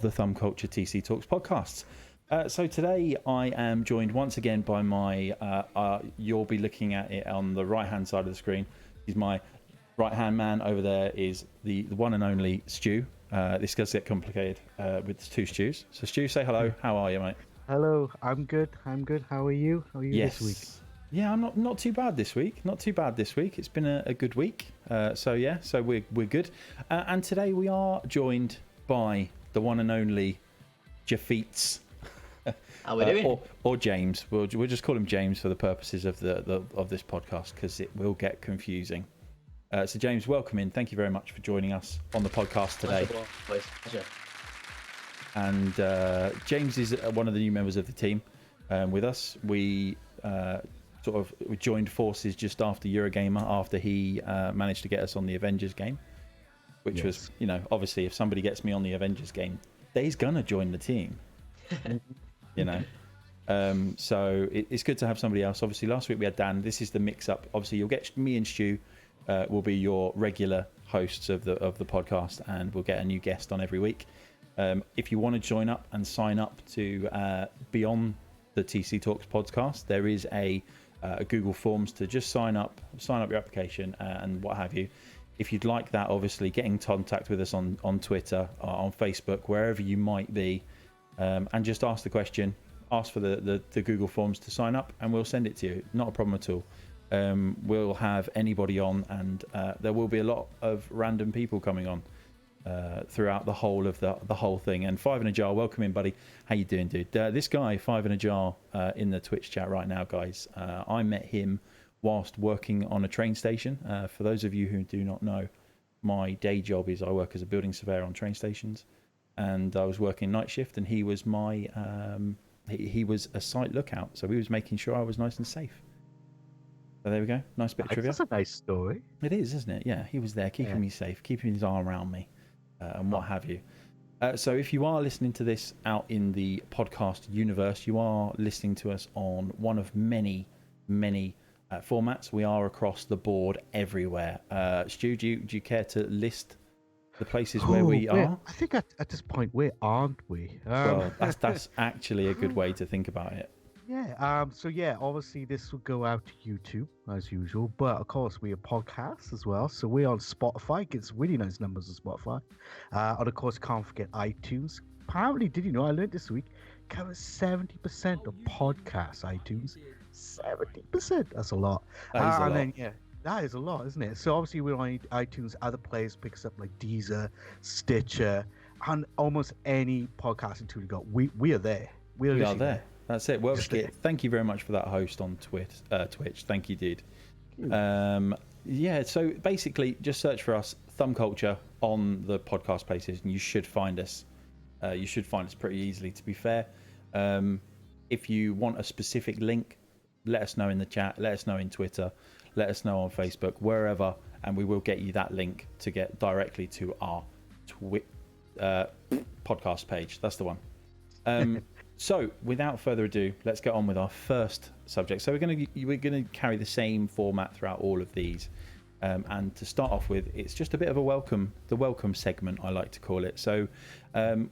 the Thumb Culture TC Talks podcasts. So today I am joined once again by my, you'll be looking at it on the right hand side of the screen. He's my right hand man. Over there is the one and only Stu. This does get complicated with two Stews. So Stu, say hello. How are you, mate? Hello, I'm good. How are you? How are you this week? Yeah, I'm not too bad this week. Not too bad this week. It's been a good week. So we're good. And today we are joined by the one and only Jafeets. How we doing? Or James. We'll just call him James for the purposes of of this podcast because it will get confusing. So James, welcome in. Thank you very much for joining us on the podcast today. Pleasure. And James is one of the new members of the team with us. We we joined forces just after Eurogamer, after he managed to get us on the Avengers game, which was, obviously if somebody gets me on the Avengers game, they's gonna join the team. So it's good to have somebody else. Obviously last week we had Dan. This is the mix up. Obviously you'll get me and Stu will be your regular hosts of the podcast, and we'll get a new guest on every week. If you want to join up and sign up to be on the TC Talks podcast, there is a Google Forms to just sign up your application and what have you. If you'd like that, obviously get in contact with us on Twitter, on Facebook, wherever you might be, and just ask the question, ask for the Google Forms to sign up, and we'll send it to you. Not a problem at all. We'll have anybody on, and there will be a lot of random people coming on throughout the whole of the whole thing. And Five in a Jar, welcome in, buddy. How you doing, dude? This guy, Five in a Jar, in the Twitch chat right now, guys. I met him whilst working on a train station. For those of you who do not know, my day job is I work as a building surveyor on train stations, and I was working night shift, and he was my he was a site lookout, so he was making sure I was nice and safe. So there we go. Nice bit of trivia. That's a nice story. It is, isn't it? Yeah, he was there keeping me safe, keeping his arm around me, and what have you. So if you are listening to this out in the podcast universe, you are listening to us on one of many formats. We are across the board everywhere. Stu, do you care to list the places where we are? I think at this point, where aren't we? Well, that's actually a good way to think about it. Yeah. Obviously this will go out to YouTube as usual, but of course we are podcasts as well. So we're on Spotify. Gets really nice numbers on Spotify. And of course, can't forget iTunes. Apparently, did you know? I learned this week covers 70% of podcasts. iTunes, 70%. That's a lot. That is a lot, isn't it? So obviously we're on iTunes. Other players picks up like Deezer, Stitcher, and almost any podcasting tool you got. We are there. We are there. That's it. Well, thank you very much for that host on Twitch. Thank you, dude. So basically, just search for us, Thumb Culture, on the podcast places, and you should find us. You should find us pretty easily, to be fair. If you want a specific link, let us know in the chat, let us know in Twitter, let us know on Facebook, wherever, and we will get you that link to get directly to our podcast page. That's the one. So, without further ado, let's get on with our first subject. So, we're gonna carry the same format throughout all of these, and to start off with, it's just a bit of the welcome segment, I like to call it. So,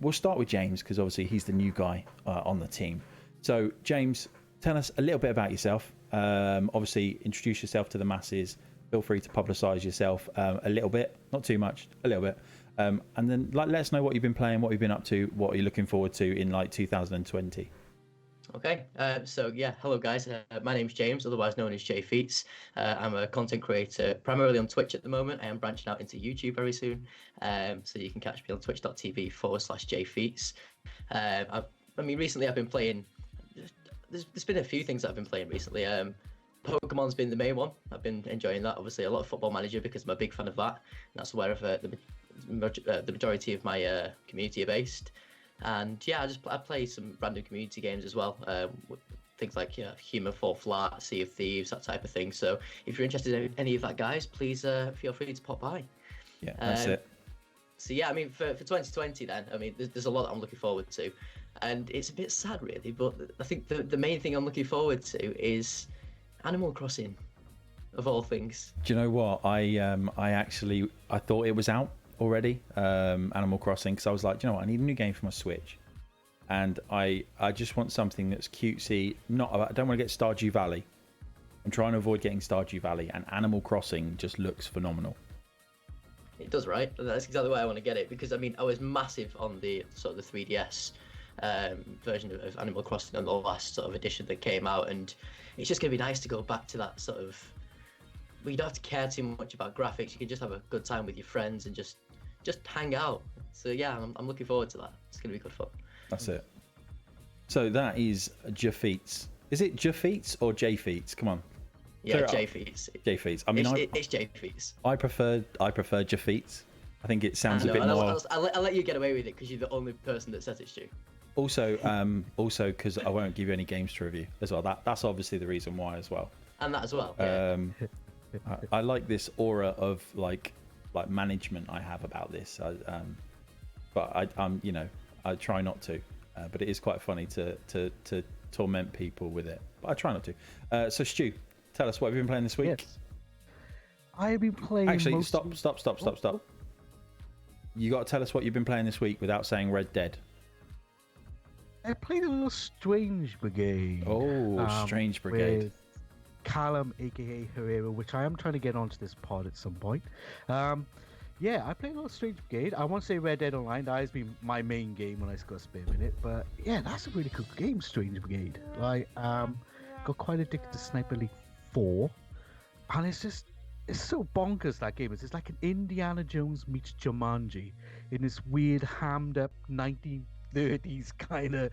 we'll start with James because obviously he's the new guy on the team. So, James, tell us a little bit about yourself. Obviously, introduce yourself to the masses. Feel free to publicise yourself a little bit, not too much, a little bit. And then let us know what you've been playing, what you've been up to, what you're looking forward to in 2020. Okay, hello guys. My name's James, otherwise known as Jafeets. I'm a content creator primarily on Twitch at the moment. I am branching out into YouTube very soon, so you can catch me on twitch.tv/Jafeets. Recently I've been playing. There's been a few things that I've been playing recently. Pokemon's been the main one. I've been enjoying that. Obviously, a lot of Football Manager because I'm a big fan of that. And that's where the majority of my community are based. And I play some random community games as well. Things like Human Fall Flat, Sea of Thieves, that type of thing. So if you're interested in any of that, guys, please feel free to pop by. Yeah, that's it. So for 2020 then, there's a lot that I'm looking forward to. And it's a bit sad really, but I think the main thing I'm looking forward to is Animal Crossing, of all things. Do you know what? I thought it was out already, Animal Crossing, because I was like, you know what, I need a new game for my Switch, and I just want something that's cutesy. I don't want to get Stardew Valley. I'm trying to avoid getting Stardew Valley, and Animal Crossing just looks phenomenal. It does, right? That's exactly why I want to get it, because I mean I was massive on the sort of the 3DS version of Animal Crossing on the last sort of edition that came out, and it's just gonna be nice to go back to that sort of. Well, you don't have to care too much about graphics. You can just have a good time with your friends and just hang out. So yeah, I'm looking forward to that. It's gonna be good fun. That's it. So that is Jafeets. Is it Jafeets or Jafeets? Come on. Yeah, Jafeets. Jafeets. I mean, it's Jafeets. I prefer Jafeets. I think it sounds a bit more. I'll let you get away with it because you're the only person that says it's Stu. Also, because I won't give you any games to review as well. That's obviously the reason why as well. And that as well. Yeah. I like this aura of like management I have about this. But I try not to. But it is quite funny to torment people with it. But I try not to. So Stu, tell us what have you been playing this week? Yes. I've been playing. Actually, stop. You got to tell us what you've been playing this week without saying Red Dead. I played a little Strange Brigade. Oh, Strange Brigade. With Callum, aka Herrera, which I am trying to get onto this pod at some point. Yeah, I played a little Strange Brigade. I won't say Red Dead Online. That has been my main game when I got a spare minute. But yeah, that's a really cool game, Strange Brigade. Like, got quite addicted to Sniper Elite 4, and it's so bonkers, that game. It's like an Indiana Jones meets Jumanji in this weird hammed up 1930s kind of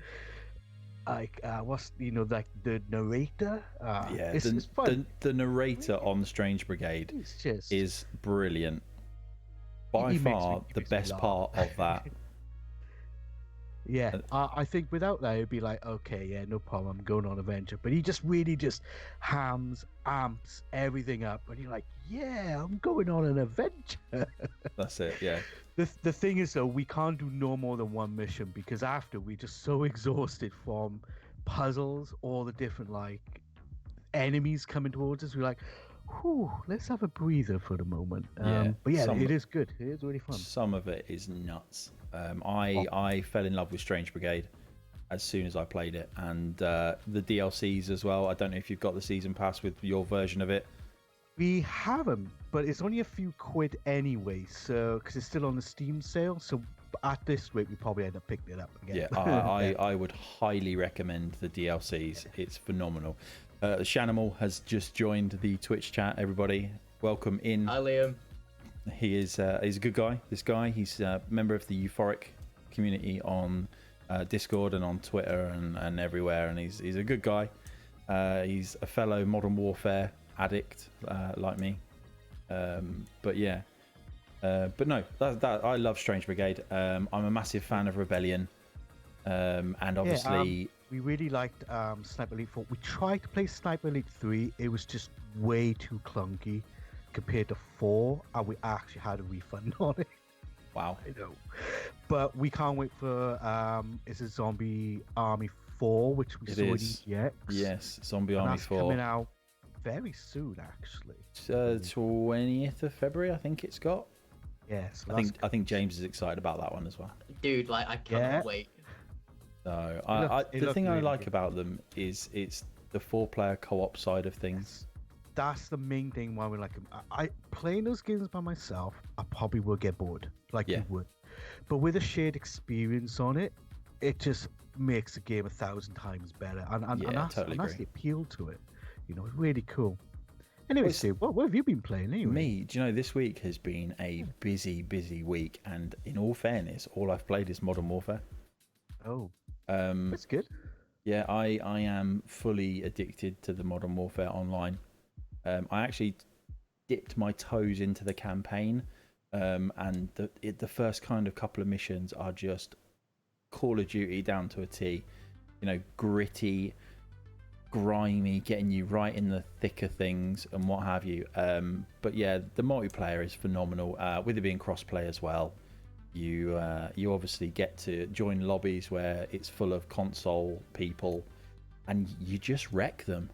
like like the narrator. It's fun. The narrator on Strange Brigade is brilliant. By far the best part of that. Yeah, I think without that it'd be like, okay, yeah, no problem, I'm going on adventure. But he just really amps everything up, and you're like, yeah, I'm going on an adventure. That's it, yeah. The thing is though, we can't do no more than one mission because after we're just so exhausted from puzzles, all the different like enemies coming towards us. We're like, whew, let's have a breather for the moment. But yeah, it is good. It is really fun. Some of it is nuts. I fell in love with Strange Brigade as soon as I played it, and the DLCs as well. I don't know if you've got the season pass with your version of it. We haven't, but it's only a few quid anyway, so because it's still on the Steam sale. So at this rate, we probably end up picking it up again. Yeah, I would highly recommend the DLCs. It's phenomenal. Shanimal has just joined the Twitch chat. Everybody, welcome in. Hi, Liam. He's a good guy. This guy, he's a member of the Euphoric community on Discord and on Twitter and everywhere, and he's a good guy. He's a fellow Modern Warfare addict like me. But yeah, but no, that I love Strange Brigade. I'm a massive fan of Rebellion, and obviously we really liked Sniper Elite 4. We tried to play Sniper Elite 3. It was just way too clunky compared to 4, and we actually had a refund on it. Wow. I know. But we can't wait for is it Zombie Army 4, which we saw in EGX. Yes, Zombie Army 4 coming out very soon, actually. 20th of February, I think it's got. Yes, I think James is excited about that one as well. Dude, like I cannot wait. So the thing I like about them is it's the 4-player co-op side of things. That's the main thing why we like them. I playing those games by myself, I probably will get bored, you would. But with a shared experience on it, it just makes the game 1,000 times better. And that's the appeal to it. You know, it's really cool. Anyway, Steve, what have you been playing anyway? Me, do you know, this week has been a busy week, and in all fairness, all I've played is Modern Warfare. Oh, that's good. Yeah, I am fully addicted to the Modern Warfare Online. I actually dipped my toes into the campaign, and the first kind of couple of missions are just Call of Duty down to a T. You know, gritty, grimy, getting you right in the thick of things and what have you. But yeah, the multiplayer is phenomenal. With it being cross-play as well, you obviously get to join lobbies where it's full of console people, and you just wreck them.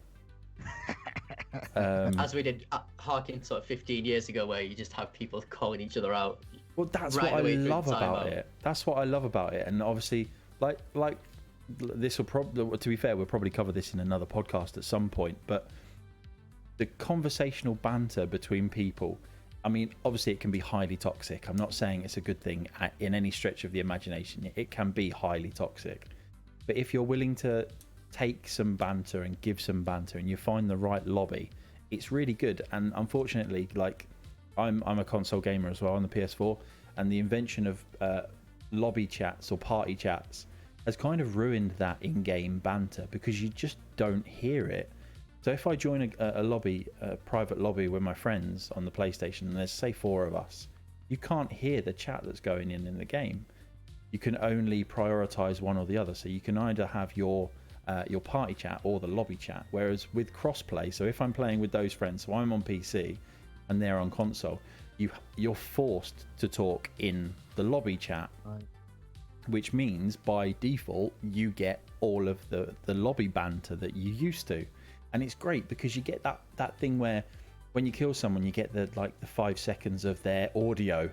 As we did harking sort of 15 years ago, where you just have people calling each other out. Well, that's right what I away through love the about timeout. it. That's what I love about it. And obviously, like this will probably, to be fair, we'll probably cover this in another podcast at some point. But the conversational banter between people, I mean, obviously it can be highly toxic. I'm not saying it's a good thing in any stretch of the imagination. It can be highly toxic. But if you're willing to take some banter and give some banter and you find the right lobby, it's really good. And unfortunately, like I'm a console gamer as well on the PS4, and the invention of lobby chats or party chats has kind of ruined that in-game banter because you just don't hear it. So if I join a lobby, a private lobby with my friends on the PlayStation, and there's say 4 of us, you can't hear the chat that's going in the game. You can only prioritize one or the other. So you can either have your party chat or the lobby chat. Whereas with crossplay, so if I'm playing with those friends, so I'm on PC and they're on console, you're forced to talk in the lobby chat, Right. which means by default you get all of the lobby banter that you used to. And it's great because you get that thing where when you kill someone, you get the 5 seconds of their audio,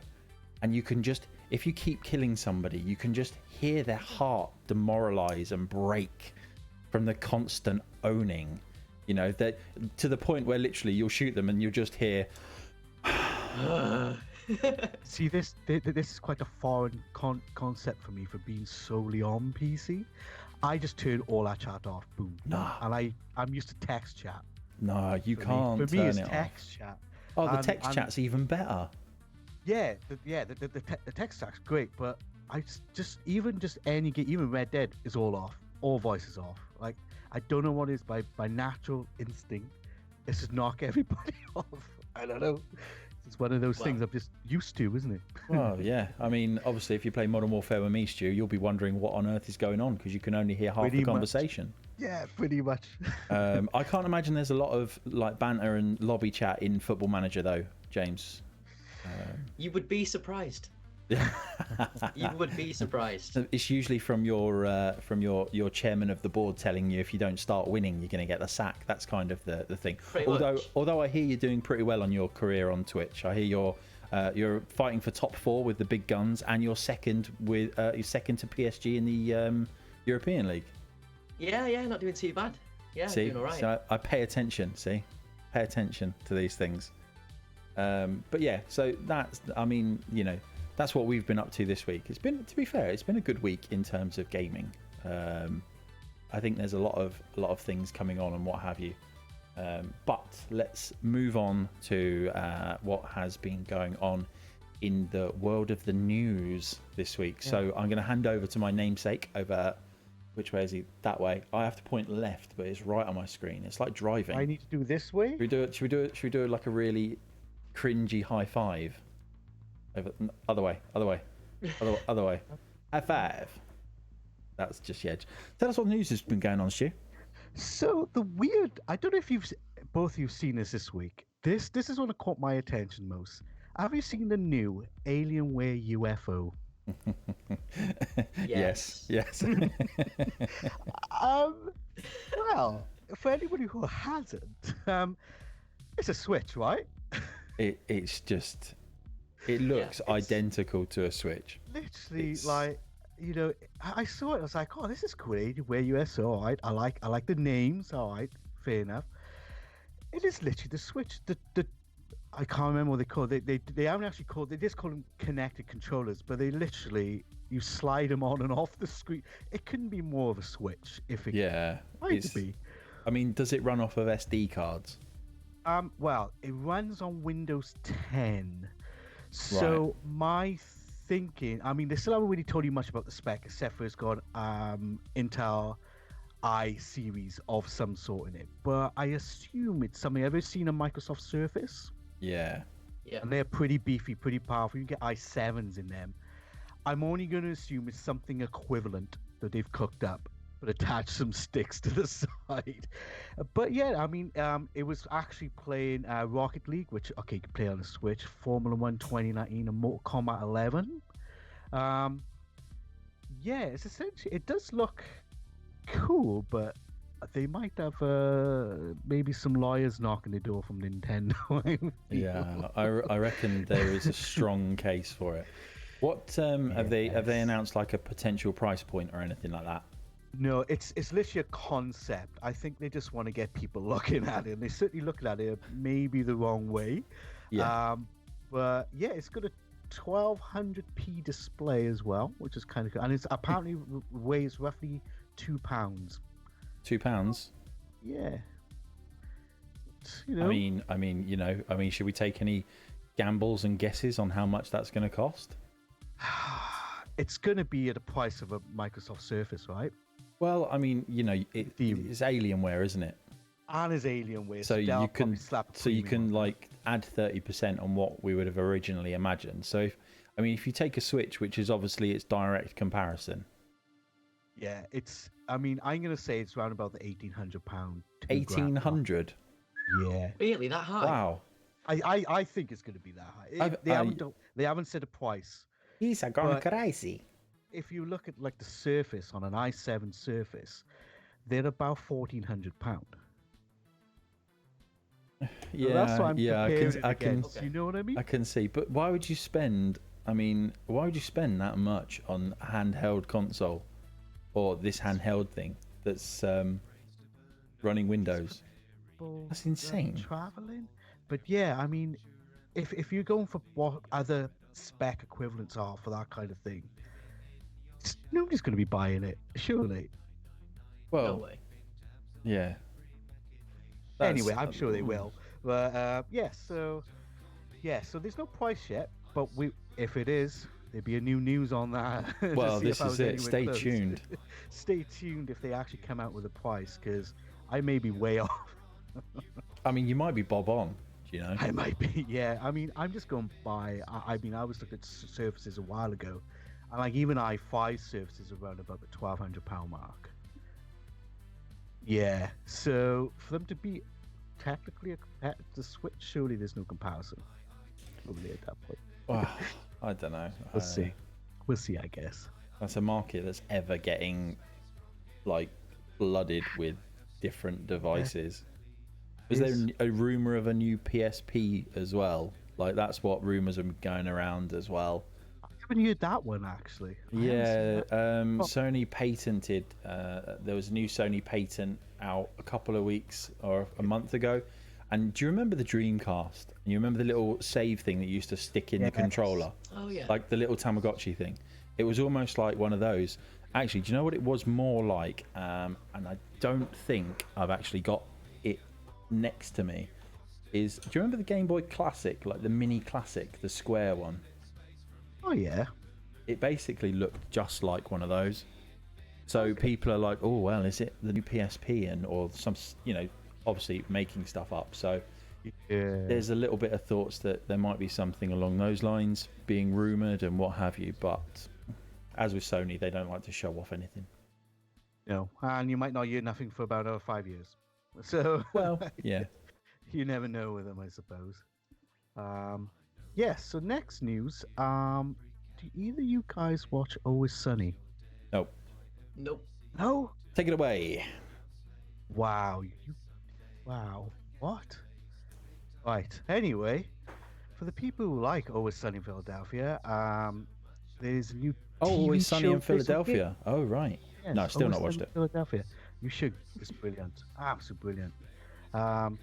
and you can just, if you keep killing somebody, you can just hear their heart demoralize and break from the constant owning. You know, that to the point where literally you'll shoot them and you'll just hear. See, this is quite a foreign concept for me for being solely on PC. I just turn all that chat off, boom. Nah. And I'm used to text chat. No, you For can't me, for me turn it's it off. text chat. Oh, the And- text and- chat's even better. Yeah, the text chat's great, but I just even any game, even Red Dead is all off, all voices off. Like I don't know what it is by natural instinct. It's just knock everybody off. I don't know. It's one of those things I'm just used to, isn't it? Well, yeah. I mean, obviously, if you play Modern Warfare with me, Stu, you'll be wondering what on earth is going on because you can only hear half Pretty the much. conversation. Yeah, pretty much. I can't imagine there's a lot of like banter and lobby chat in Football Manager, though, James. You would be surprised. Yeah. You would be surprised. It's usually from your chairman of the board telling you if you don't start winning, you're going to get the sack. That's kind of the thing. Pretty much. Although I hear you're doing pretty well on your career on Twitch. I hear you're fighting for top 4 with the big guns, and you're second to PSG in the European League. Yeah, not doing too bad. Yeah, See, doing all right. so I pay attention. Pay attention to these things. But yeah, so that's, I mean, you know, that's what we've been up to this week. It's been, to be fair, it's been a good week in terms of gaming. I think there's a lot of things coming on and what have you. But let's move on to what has been going on in the world of the news this week. Yeah. So I'm going to hand over to my namesake over. Which way is he? That way. I have to point left, but it's right on my screen. It's like driving. I need to do this way. Should we do like a really cringy high five? Other way. High five. That's just the edge. Tell us what news has been going on, Stu. So I don't know if both of you've seen this week. This is what caught my attention most. Have you seen the new Alienware UFO? Yes. Well, for anybody who hasn't, it's a Switch, right? It's just, it looks identical to a Switch. Literally, like, you know, I saw it. I was like, oh, this is cool. Where USO, all right. I like the names, all right. Fair enough. It is literally the Switch. The I can't remember what they call it. They haven't actually called. They just call them connected controllers, but they literally you slide them on and off the screen. It couldn't be more of a Switch if it. Yeah, might be. I mean, does it run off of SD cards? Well, it runs on Windows 10. So my thinking, I mean, they still haven't really told you much about the spec, except for it's got Intel I series of some sort in it. But I assume it's something. Ever seen a Microsoft Surface? Yeah. And they're pretty beefy, pretty powerful. You can get i7s in them. I'm only going to assume it's something equivalent that they've cooked up, but attached some sticks to the side. But yeah, I mean, it was actually playing Rocket League, which, okay, you can play on the Switch, Formula 1 2019, and Mortal Kombat 11. Yeah, it's essentially, it does look cool, but they might have maybe some lawyers knocking the door from Nintendo. Yeah, I reckon there is a strong case for it. What have they Yes. announced like a potential price point or anything like that? No, it's literally a concept. I think they just want to get people looking at it, and they're certainly looking at it maybe the wrong way. Yeah. But yeah, it's got a 1200p display as well, which is kind of cool, and it's apparently weighs roughly £2. £2. Yeah, It's, Should we take any gambles and guesses on how much that's going to cost? it's going to be at the price of a Microsoft Surface, right? Well, it's Alienware, isn't it? And is Alienware, So they'll you can, probably slap a so you premium can on like add 30% on what we would have originally imagined. So if you take a Switch, which is obviously its direct comparison, it. Yeah, it's. I'm going to say it's around about the £1,800. £1,800. Yeah, Really, that high? Wow. I think it's going to be that high. They haven't said a price. He's a gone crazy. If you look at like the Surface on an i7 Surface, they're about £1,400. Yeah, that's what I'm I comparing can, it I can, against, you know what I mean? I can see. But why would you spend? Why would you spend that much on a handheld console, or this handheld thing that's running Windows? That's insane. Traveling, but yeah, if you're going for what other spec equivalents are for that kind of thing, nobody's going to be buying it, surely. No Well, way. yeah. Anyway, I'm sure they will. But so there's no price yet. But if it is, there'll be a new news on that. to Well, see this if I is was it. anywhere Stay close. tuned. Stay tuned if they actually come out with a price, because I may be way off. You might be bob on. Do you know? I might be, yeah. I'm just going by. I was looking at Surfaces a while ago, and like even i5 Surfaces around about the £1,200 mark. Yeah, so for them to be technically a competitor to Switch, surely there's no comparison. Probably at that point. Well, I don't know. We'll see. We'll see, I guess. That's a market that's ever getting like flooded with different devices. Is there a rumor of a new PSP as well? Like that's what rumors are going around as well. I haven't heard that one actually. Yeah, Sony patented. There was a new Sony patent out a couple of weeks or a month ago. And do you remember the Dreamcast? And you remember the little save thing that you used to stick in the controller? Oh yeah. Like the little Tamagotchi thing. It was almost like one of those. Actually, do you know what it was more like? And I don't think I've actually got it next to me. Do you remember the Game Boy Classic, like the mini classic, the square one? Oh yeah. It basically looked just like one of those. So people are like, oh well, is it the new PSP or some, obviously making stuff up. So Yeah. there's a little bit of thoughts that there might be something along those lines being rumored and what have you. But as with Sony, they don't like to show off anything. No, and you might not hear nothing for about 5 years. So Well, yeah. you never know with them, I suppose. Yes. So next news. Do either you guys watch Always Sunny? Nope. Nope. No. Take it away. Wow. Wow. What? Right. Anyway, for the people who like Always Sunny in Philadelphia, there's a new Oh, TV Always Sunny show in based on Philadelphia. Oh, right. Yes, No, still Always not watched Sunny it. in Philadelphia. You should. It's brilliant. Absolutely brilliant.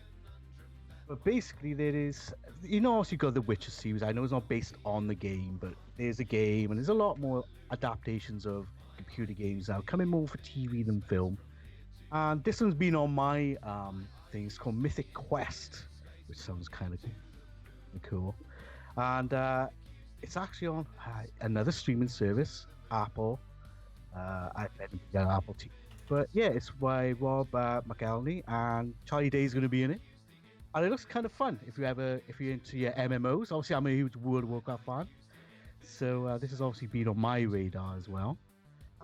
But basically, there is, also you got the Witcher series. I know it's not based on the game, but there's a game, and there's a lot more adaptations of computer games now, coming more for TV than film. And this one's been on my thing. It's called Mythic Quest, which sounds kind of cool. And it's actually on another streaming service, Apple. I didn't get Apple TV. But yeah, it's by Rob McElhenney, and Charlie Day is going to be in it. And it looks kind of fun if you're into your MMOs. Obviously, I'm a huge World of Warcraft fan, so this has obviously been on my radar as well.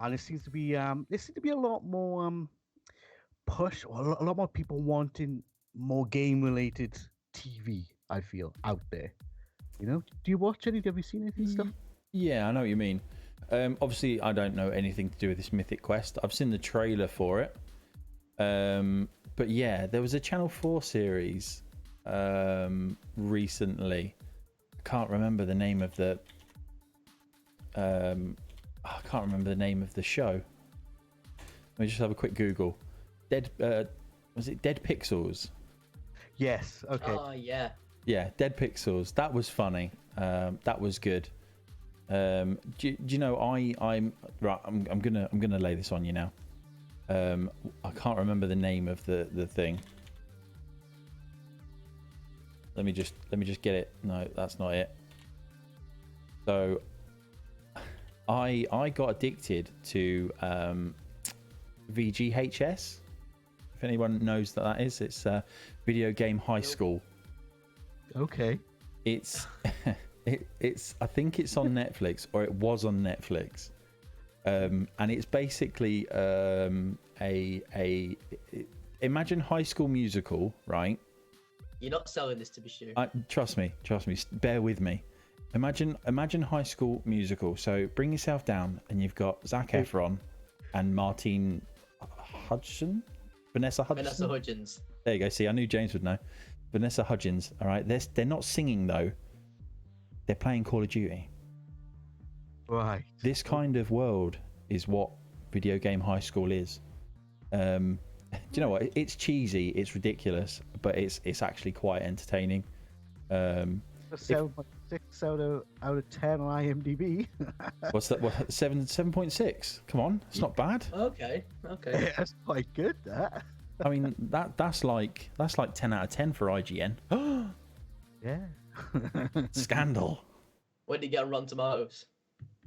And it seems to be a lot more push, or a lot more people wanting more game-related TV. I feel out there. Do you watch any? Have you seen anything stuff? Yeah, I know what you mean. Obviously, I don't know anything to do with this Mythic Quest. I've seen the trailer for it. But yeah, there was a Channel 4 series recently. I can't remember the name of the. I can't remember the name of the show. Let me just have a quick Google. Was it Dead Pixels? Yes. Okay. Oh yeah. Yeah, Dead Pixels. That was funny. That was good. Do you know I'm right? I'm gonna lay this on you now. I can't remember the name of the thing. Let me just get it. No, that's not it. So I got addicted to VGHS. If anyone knows that is, it's Video Game High School. Okay. It's it's I think it's on Netflix, or it was on Netflix. And it's basically imagine High School Musical, right? You're not selling this to me, Stu. Trust me, bear with me. Imagine High School Musical. So bring yourself down, and you've got Zac Efron and Martine Hudson, Vanessa Hudgens. There you go. See, I knew James would know. Vanessa Hudgens. All right, they're not singing though. They're playing Call of Duty. Right. This kind of world is what Video Game High School is. Do you know what? It's cheesy, it's ridiculous, but it's actually quite entertaining. 7.6 out of 10 on IMDb. What's that? What 7.6? Come on, it's not bad. Okay. That's quite good. That. I mean that's like 10 out of 10 for IGN. Yeah. Scandal. When did you get on Rotten Tomatoes?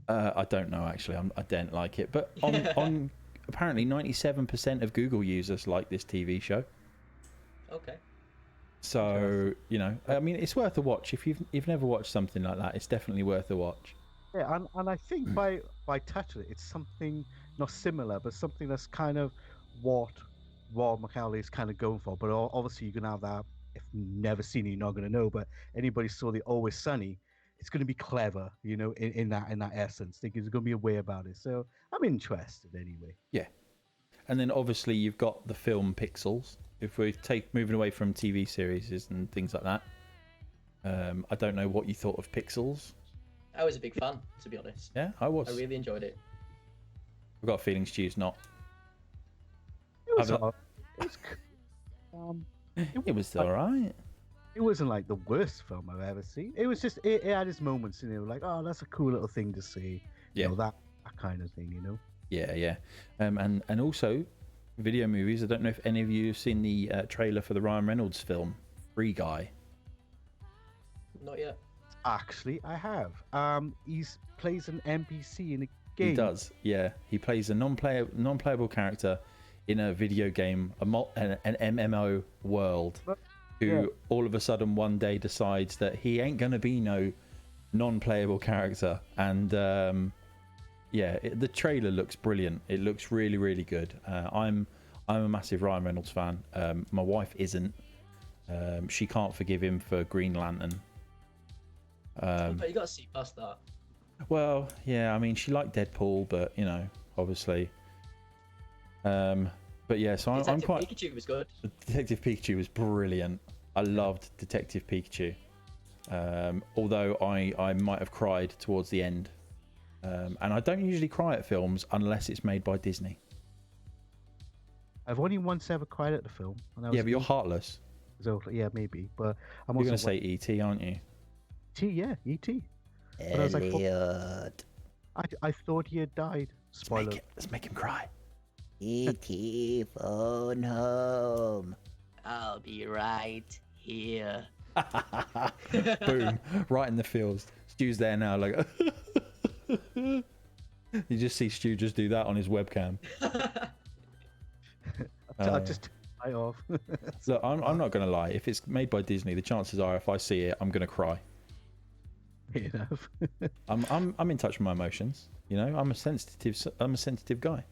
I don't know actually. I don't like it, but on apparently 97% of Google users like this TV show. Okay. So you know, I mean, it's worth a watch. If you've never watched something like that, it's definitely worth a watch. Yeah, and I think by touching it, it's something not similar, but something that's kind of what Rob McCauley is kind of going for. But obviously, you're gonna have that. If you've never seen it, you're not gonna know. But anybody saw the Always Sunny, it's gonna be clever, you know, in that essence. I think there's gonna be a way about it. So I'm interested anyway. Yeah, and then obviously you've got the film Pixels. If we moving away from TV series and things like that, I don't know what you thought of Pixels. I was a big fan, to be honest. Yeah, I was. I really enjoyed it. I've got a feeling Stu's not. It was. It was all right. It wasn't like the worst film I've ever seen. It was just it had its moments, and it was like, oh, that's a cool little thing to see. Yeah, you know, that kind of thing, you know. Yeah. And also, video movies. I don't know if any of you have seen the trailer for the Ryan Reynolds film Free Guy. Not yet. Actually, I have. He plays an NPC in a game. He does. Yeah, he plays a non-playable character in a video game, an MMO world, who all of a sudden one day decides that he ain't gonna be no non-playable character. And the trailer looks brilliant. It looks really, really good. I'm a massive Ryan Reynolds fan. My wife isn't. She can't forgive him for Green Lantern. But you got to see past that. Well, yeah. I mean, she liked Deadpool, but you know, obviously. But yeah, so I'm quite. Pikachu was good. Detective Pikachu was brilliant. I loved Detective Pikachu. Although I might have cried towards the end. And I don't usually cry at films unless it's made by Disney. I've only once ever cried at the film. Yeah, but you're heartless. So, yeah, maybe. But I'm You're also going to say E.T., aren't you? E.T., yeah, E.T. But I was like, I thought he had died. Spoiler. Let's make him cry. E.T. phone home. I'll be right here. Boom. Right in the fields. Stu's there now, like... You just see Stu just do that on his webcam. I just eye off. Look, I'm not going to lie. If it's made by Disney, the chances are if I see it, I'm going to cry. Fair enough. I'm in touch with my emotions. You know, I'm a sensitive guy.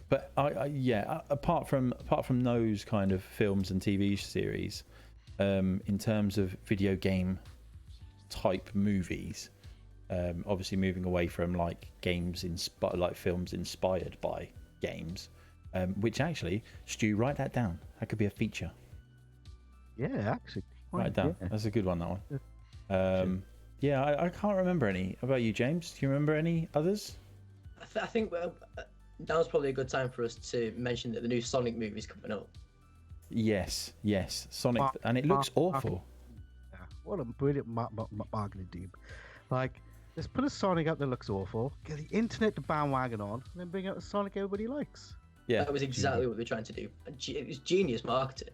But apart from those kind of films and TV series, in terms of video game type movies, obviously moving away from like games like films inspired by games, which actually, Stu, write that down. That could be a feature. Yeah, actually. Write it down. Yeah. That's a good one, that one. Yeah, I can't remember any. How about you, James? Do you remember any others? I think now's probably a good time for us to mention that the new Sonic movie is coming up. Yes, Sonic, and it looks awful. Yeah, what a brilliant marketing team. Like, let's put a Sonic out that looks awful, get the internet to bandwagon on, and then bring out a Sonic everybody likes. Yeah. That was exactly what they're trying to do. It was genius marketing.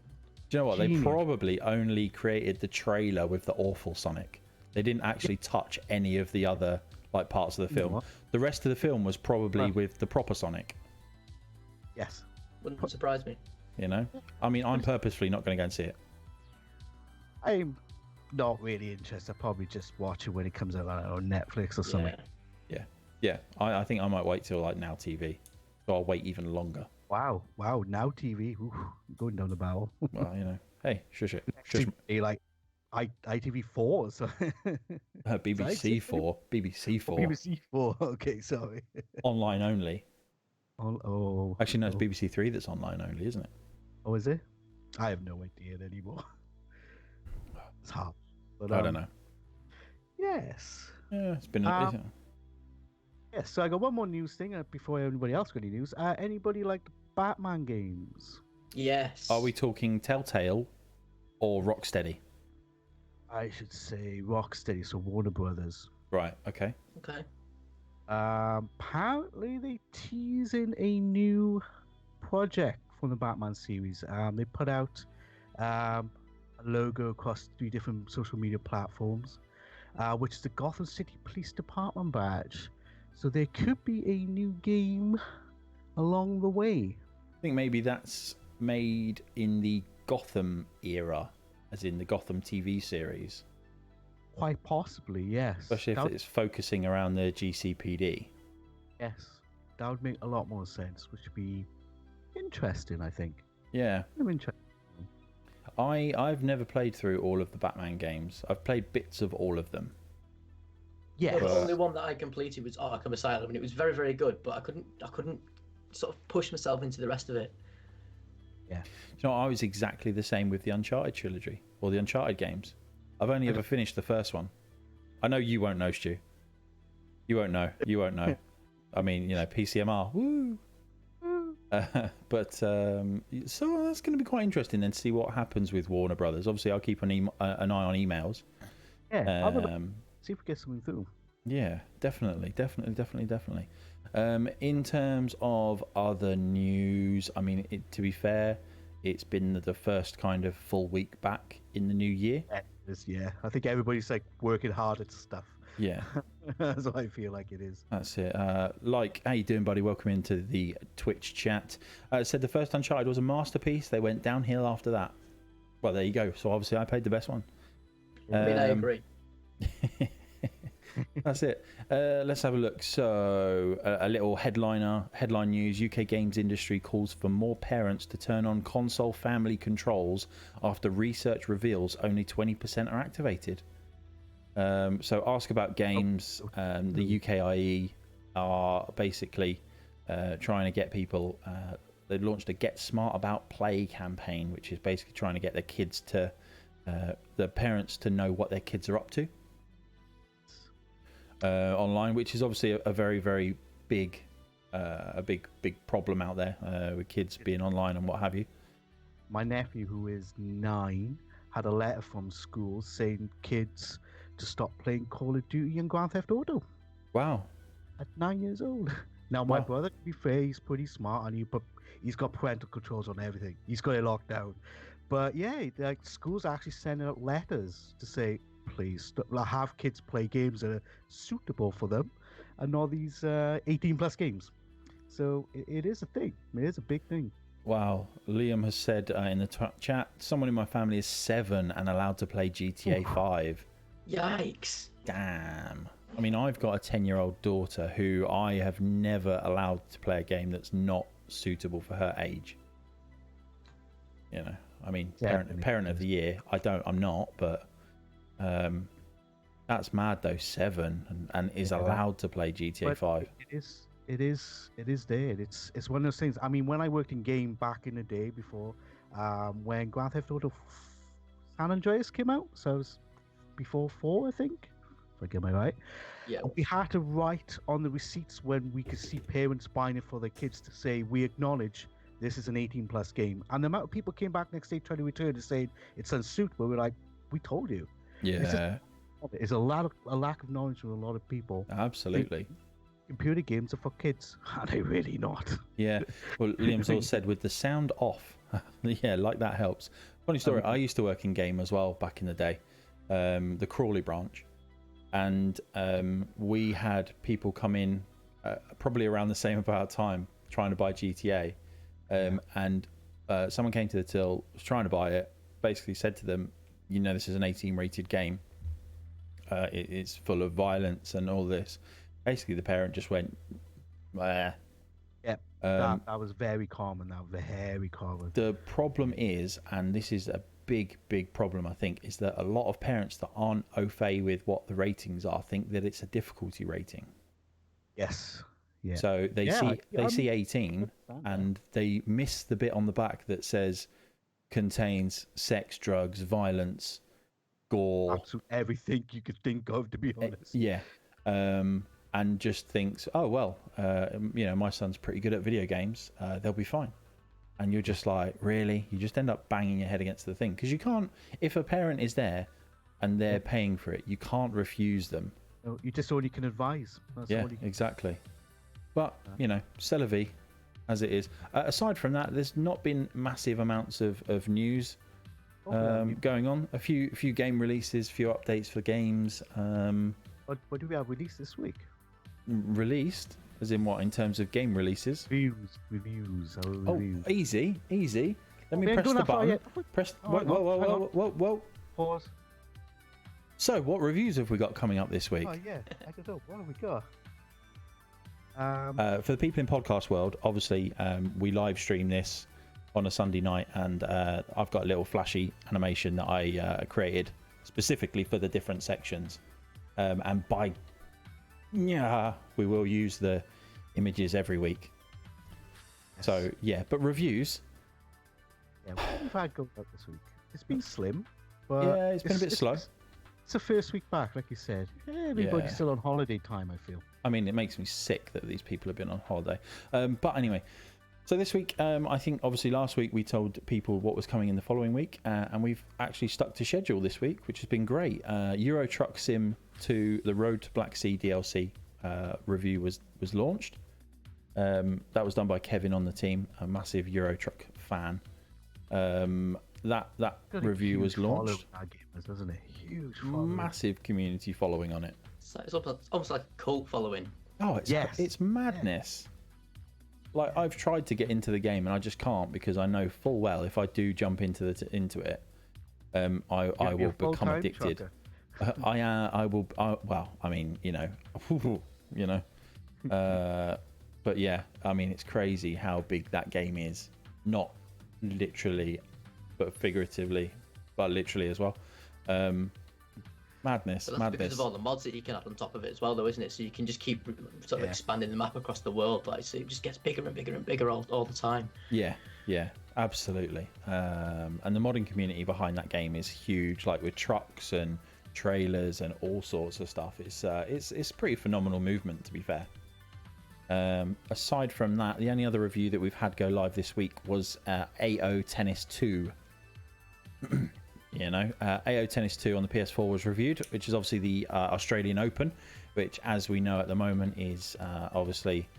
Do you know what? Genius. They probably only created the trailer with the awful Sonic. They didn't actually touch any of the other parts of the film. No. The rest of the film was probably with the proper Sonic. Yes. Wouldn't surprise me. You know? I mean, I'm purposefully not going to go and see it. I'm not really interested. I'll probably just watch it when it comes out on Netflix or something. Yeah. I think I might wait till Now TV. So I'll wait even longer. Wow. Now TV. Ooh, going down the barrel. Well, you know. Hey, shush it. Be like ITV4 or something. BBC 4. BBC 4. BBC 4. Okay, sorry. Online only. Oh. Actually, no, it's BBC 3 that's online only, isn't it? Oh, is it? I have no idea anymore. It's hard. But, I don't know. Yes. Yeah, it's been... Yes, so I got one more news thing before anybody else got any news. Anybody like the Batman games? Yes. Are we talking Telltale or Rocksteady? I should say Rocksteady, so Warner Brothers. Right, okay. Okay. Apparently they teasing a new project from the Batman series. They put out a logo across 3 different social media platforms, which is the Gotham City Police Department badge. So there could be a new game along the way. I think maybe that's made in the Gotham era, as in the Gotham TV series. Quite possibly, yes. Especially if it's focusing around the GCPD. Yes, that would make a lot more sense, which would be interesting, I think. Yeah. I'm interested. I've never played through all of the Batman games. I've played bits of all of them. Yeah, The only one that I completed was Arkham Asylum, and it was very, very good. But I couldn't sort of push myself into the rest of it. Yeah. You know, I was exactly the same with the Uncharted trilogy or the Uncharted games. I've only ever finished the first one. I know you won't know, Stu. You won't know. I mean, you know, PCMR. Woo. But so that's going to be quite interesting then to see what happens with Warner Brothers. Obviously, I'll keep an eye on emails. Yeah, see if we get something through. Yeah, definitely. In terms of other news, I mean, to be fair, it's been the first kind of full week back in the new year. Yeah, I think everybody's like working hard at stuff. Yeah. That's what I feel like it is. That's it. How you doing, buddy? Welcome into the Twitch chat. Said the first Uncharted was a masterpiece. They went downhill after that. Well, there you go. So obviously I played the best one. I mean, I agree. That's it. Let's have a look. So a little headline news. UK games industry calls for more parents to turn on console family controls after research reveals only 20% are activated. So Ask About Games, the UKIE are basically trying to get people, they've launched a Get Smart About Play campaign, which is basically trying to get their kids to, the parents to know what their kids are up to online, which is obviously a very, very big, big problem out there with kids being online and what have you. My nephew, who is 9, had a letter from school saying kids to stop playing Call of Duty and Grand Theft Auto. Wow. At 9 years old. Now, my brother, to be fair, he's pretty smart and he's got parental controls on everything. He's got it locked down. But yeah, like schools are actually sending out letters to say, please have kids play games that are suitable for them and not these 18 plus games. So it is a thing. It is a big thing. Wow. Liam has said in the chat, someone in my family is 7 and allowed to play GTA 5. Yikes. Damn. I mean, I've got a 10-year-old daughter who I have never allowed to play a game that's not suitable for her age. You know, I mean, parent of the year. I'm not, but that's mad though. 7 and is allowed to play GTA 5. It it is there. It's one of those things. I mean, when I worked in game back in the day before, when Grand Theft Auto San Andreas came out, so it was before 4, I think. If I get my right. Yeah. We had to write on the receipts when we could see parents buying it for their kids to say we acknowledge this is an 18+ game. And the amount of people came back next day trying to return to say it's unsuitable. We're like, we told you. Yeah, It's a lack of knowledge from a lot of people. absolutely. Computer games are for kids. Are they really not? Yeah. Well, Liam's all said with the sound off. Yeah, like that helps. Funny story. I used to work in game as well back in the day, the Crawley branch, and we had people come in probably around the same about time trying to buy GTA, and someone came to the till, was trying to buy it, basically said to them, you know, this is an 18 rated game. It's full of violence and all this. Basically, the parent just went, "Bleh." Yeah, that was very common now, very common. The problem is, and this is a big problem, I think, is that a lot of parents that aren't au fait with what the ratings are think that it's a difficulty rating. Yes. Yeah. So they see 18 and they miss the bit on the back that says contains sex, drugs, violence, gore, absolutely everything you could think of, to be honest. Yeah. And just thinks, oh well, you know, my son's pretty good at video games, they'll be fine. And you're just like, really? You just end up banging your head against the thing, because you can't, if a parent is there and they're paying for it, you can't refuse them. No, you just only can advise. That's Yeah, exactly. But you know, c'est la vie, as it is. Aside from that, there's not been massive amounts of news going on. A few game releases, few updates for games. What do we have released this week? Released, as in what? In terms of game releases? Reviews. Oh, easy. Let me press the button. Press. Whoa. Pause. So, what reviews have we got coming up this week? Oh yeah, I don't know. What have we got? For the people in podcast world, obviously, we live stream this on a Sunday night, and I've got a little flashy animation that I created specifically for the different sections. And we will use the images every week. Yes. So yeah, but reviews. Yeah, what have I got up this week? It's been slim, but yeah, it's been a bit slow. It's the first week back, like you said. Everybody's still on holiday time, I feel. I mean, it makes me sick that these people have been on holiday. But anyway, so this week, I think obviously last week we told people what was coming in the following week, and we've actually stuck to schedule this week, which has been great. Euro Truck Sim 2, the Road to Black Sea DLC review was launched. That was done by Kevin on the team, a massive Euro Truck fan. That review was launched. Doesn't it? Huge following. Massive community following on it. So it's almost like a cult following. Oh, it's madness. Yeah. Like, I've tried to get into the game and I just can't, because I know full well if I do jump into it, I will become addicted. I will. Well, I mean, you know. But yeah, I mean, it's crazy how big that game is. Not literally, but figuratively, but literally as well. Madness. But that's because of all the mods that you can add on top of it as well, though, isn't it? So you can just keep sort of expanding the map across the world, like, so it just gets bigger and bigger and bigger all the time. Yeah, absolutely. And the modding community behind that game is huge, like with trucks and trailers and all sorts of stuff. It's pretty phenomenal movement, to be fair. Aside from that, the only other review that we've had go live this week was AO Tennis 2. AO Tennis 2 on the PS4 was reviewed, which is obviously the Australian Open, which, as we know at the moment, is obviously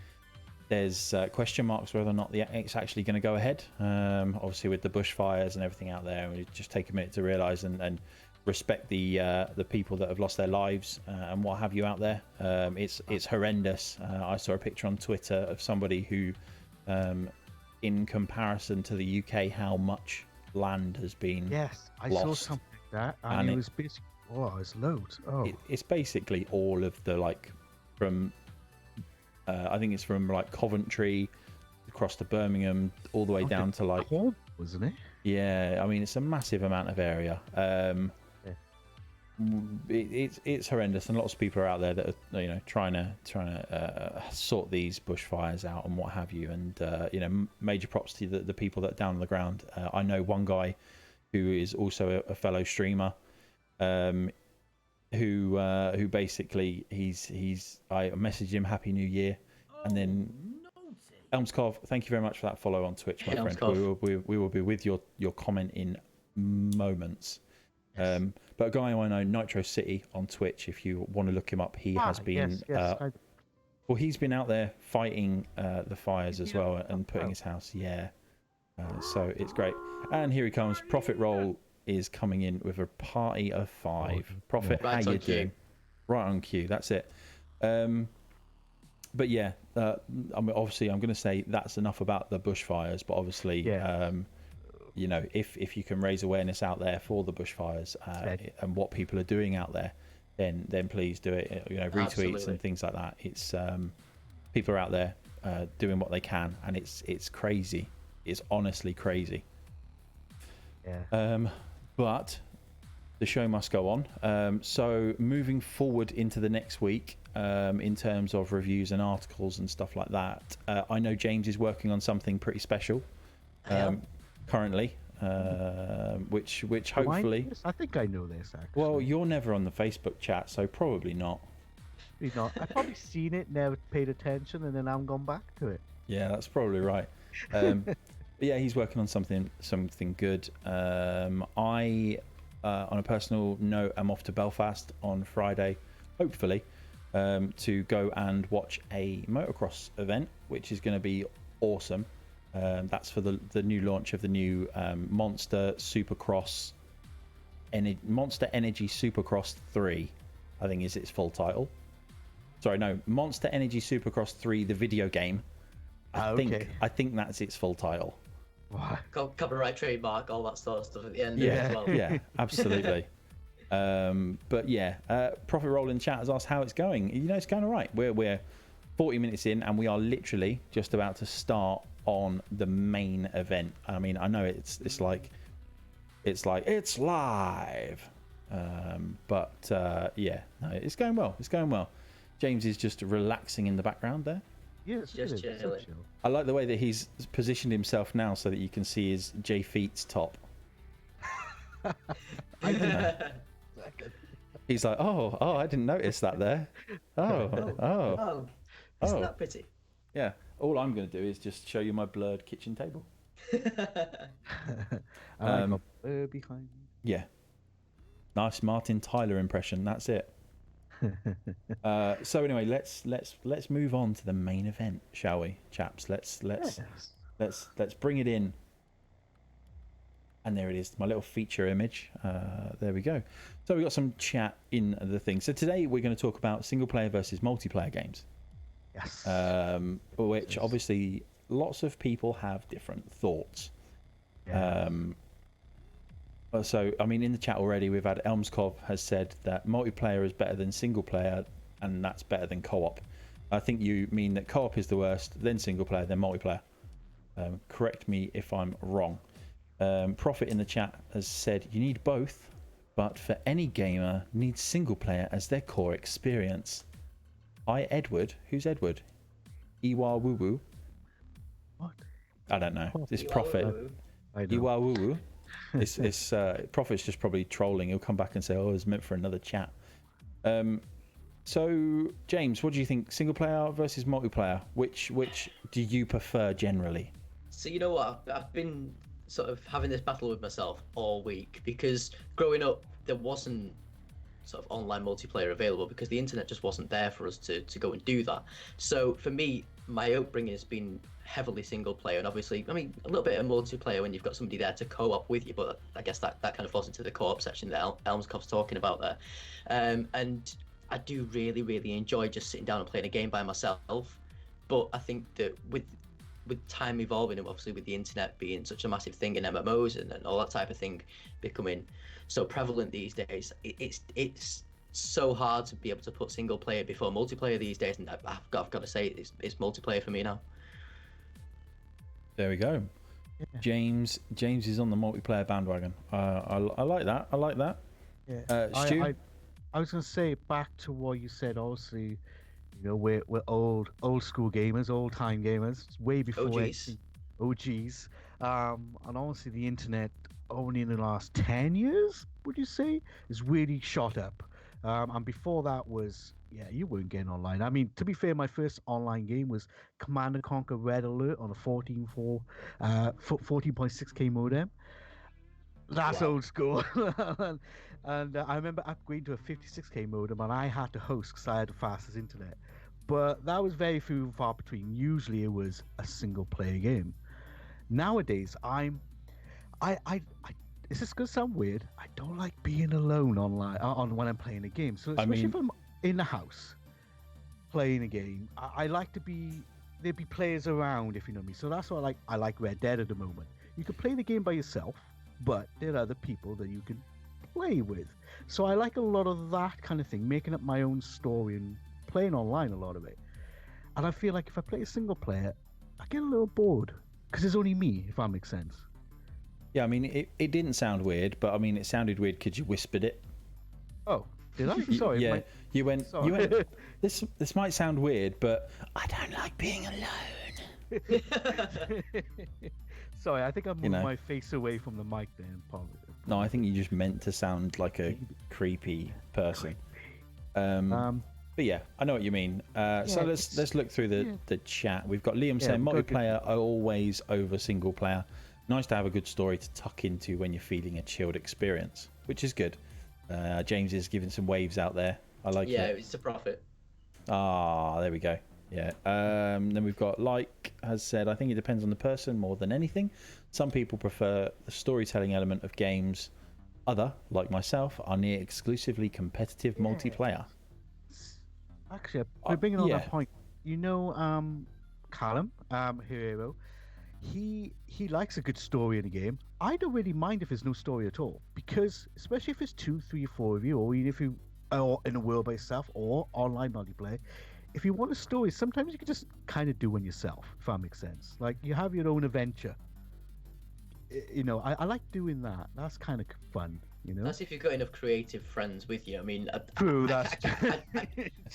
there's question marks whether or not it's actually going to go ahead. Obviously, with the bushfires and everything out there, we just take a minute to realise and respect the people that have lost their lives and what have you out there. It's horrendous. I saw a picture on Twitter of somebody who, in comparison to the UK, how much land has been I lost. saw something like that, and it was basically it's loads. It's basically all of the, from I think it's from Coventry across to Birmingham all the way down to Cornwall, wasn't it? Yeah, I mean, it's a massive amount of area. it's horrendous, and lots of people are out there that are trying to sort these bushfires out and what have you. And major props to the people that are down on the ground. I know one guy who is also a fellow streamer, who basically I messaged him Happy New Year, and then Elmskov, thank you very much for that follow on Twitch, my friend. We will be with your comment in moments. Yes. But a guy I know, Nitro City on Twitch, if you want to look him up, he has been well, he's been out there fighting the fires as well and putting his house. So it's great. And here he comes. Prophet Roll is coming in with a party of 5. Prophet, Right how on you cue. doing? Right on cue. That's it. But yeah, I mean, obviously, I'm going to say that's enough about the bushfires. But obviously, if you can raise awareness out there for the bushfires and what people are doing out there, then please do it. Retweets Absolutely. and things like that. It's people are out there doing what they can, and it's crazy. It's honestly crazy. Yeah. But the show must go on. So moving forward into the next week, in terms of reviews and articles and stuff like that, I know James is working on something pretty special currently, which hopefully. I think I know this actually. Well, you're never on the Facebook chat, so probably not. I've probably seen it, never paid attention, and then I'm gone back to it. Yeah, that's probably right. But yeah, he's working on something good. I, on a personal note, am off to Belfast on Friday, hopefully, to go and watch a motocross event, which is going to be awesome. That's for the new launch of the new Monster Supercross, Monster Energy Supercross 3, I think is its full title. Sorry, no, Monster Energy Supercross 3, the video game. I think that's its full title. Wow. Copyright, trademark, all that sort of stuff at the end. Yeah, as well. yeah, absolutely. But yeah, Prophet Roll in chat has asked how it's going. It's going all right. We're 40 minutes in, and we are literally just about to start on the main event. I mean, I know it's like it's live, but yeah, no, it's going well. It's going well. James is just relaxing in the background there. Yes, Just it is, so chilling. chill. I like the way that he's positioned himself now so that you can see his J Feet's top. He's like, oh, I didn't notice that there. Oh. Isn't that pretty? Yeah. All I'm going to do is just show you my blurred kitchen table. I got behind me. Yeah. Nice Martin Tyler impression. That's it. So anyway, let's move on to the main event, shall we, chaps? Let's bring it in. And there it is, my little feature image. There we go. So we got some chat in the thing. So today we're going to talk about single player versus multiplayer games. Yes. Which obviously lots of people have different thoughts. Yeah. So I mean, in the chat already, we've had Elmskov has said that multiplayer is better than single player, and that's better than co-op. I think you mean that co-op is the worst, then single player, then multiplayer. Correct me if I'm wrong. Prophet in the chat has said you need both, but for any gamer, needs single player as their core experience. Edward. Who's Edward? Iwa Woo Woo. What? I don't know. This Prophet. I know. Iwa Woo Woo. It's Prophet's just probably trolling. He'll come back and say, "Oh, it's meant for another chat." So James, what do you think? Single player versus multiplayer. Which do you prefer generally? So you know what? I've been sort of having this battle with myself all week because growing up there wasn't sort of online multiplayer available because the internet just wasn't there for us to go and do that. So for me, my upbringing has been heavily single player, and obviously, I mean, a little bit of multiplayer when you've got somebody there to co-op with you, but I guess that kind of falls into the co-op section that Elmskov's talking about there. And I do really, really enjoy just sitting down and playing a game by myself. But I think that with time evolving, and obviously with the internet being such a massive thing in MMOs and all that type of thing becoming so prevalent these days, it's so hard to be able to put single player before multiplayer these days, and I've got to say it's multiplayer for me now. There we go. Yeah. James is on the multiplayer bandwagon. I like that. I like that. Yeah. Stu? I was gonna say back to what you said. Obviously, we're old school gamers, old time gamers, way before OGs. OGs. And honestly, the internet only in the last 10 years, would you say, is really shot up. And before that was, yeah, you weren't getting online. I mean, to be fair, my first online game was Command and Conquer Red Alert on a 14.6K modem. That's Wow. old school. And I remember upgrading to a 56K modem, and I had to host because I had the fastest internet. But that was very few and far between. Usually, it was a single player game. Nowadays, I. Is this gonna sound weird? I don't like being alone online on when I'm playing a game. So especially if I'm in the house playing a game, I like to be there'd be players around, if you know me. So that's why I like Red Dead at the moment. You can play the game by yourself, but there are other people that you can play with. So I like a lot of that kind of thing, making up my own story and playing online a lot of it. And I feel like if I play a single player, I get a little bored because it's only me, if that makes sense. Yeah, I mean, it didn't sound weird, but I mean, it sounded weird because you whispered it. Oh, did I? Sorry. Yeah, you went. Sorry. You went. This might sound weird, but I don't like being alone. Sorry, I think I moved my face away from the mic then, probably. No, I think you just meant to sound like a creepy person. But yeah, I know what you mean. So let's look through the chat. We've got Liam saying multiplayer always over single player. Nice to have a good story to tuck into when you're feeling a chilled experience, which is good. James is giving some waves out there. I like it. Yeah, it's a profit. Ah, there we go. Yeah. Then we've got has said, I think it depends on the person more than anything. Some people prefer the storytelling element of games. Other, like myself, are near exclusively competitive multiplayer. Actually, we're bringing on that point. Callum, Hero, he likes a good story in a game. I don't really mind if there's no story at all, because especially if it's 2, 3, 4 of you, or even if you are in a world by yourself or online multiplayer, if you want a story, sometimes you can just kind of do one yourself, if that makes sense. Like, you have your own adventure. I like doing that. That's kind of fun. That's if you've got enough creative friends with you. I mean, true. That's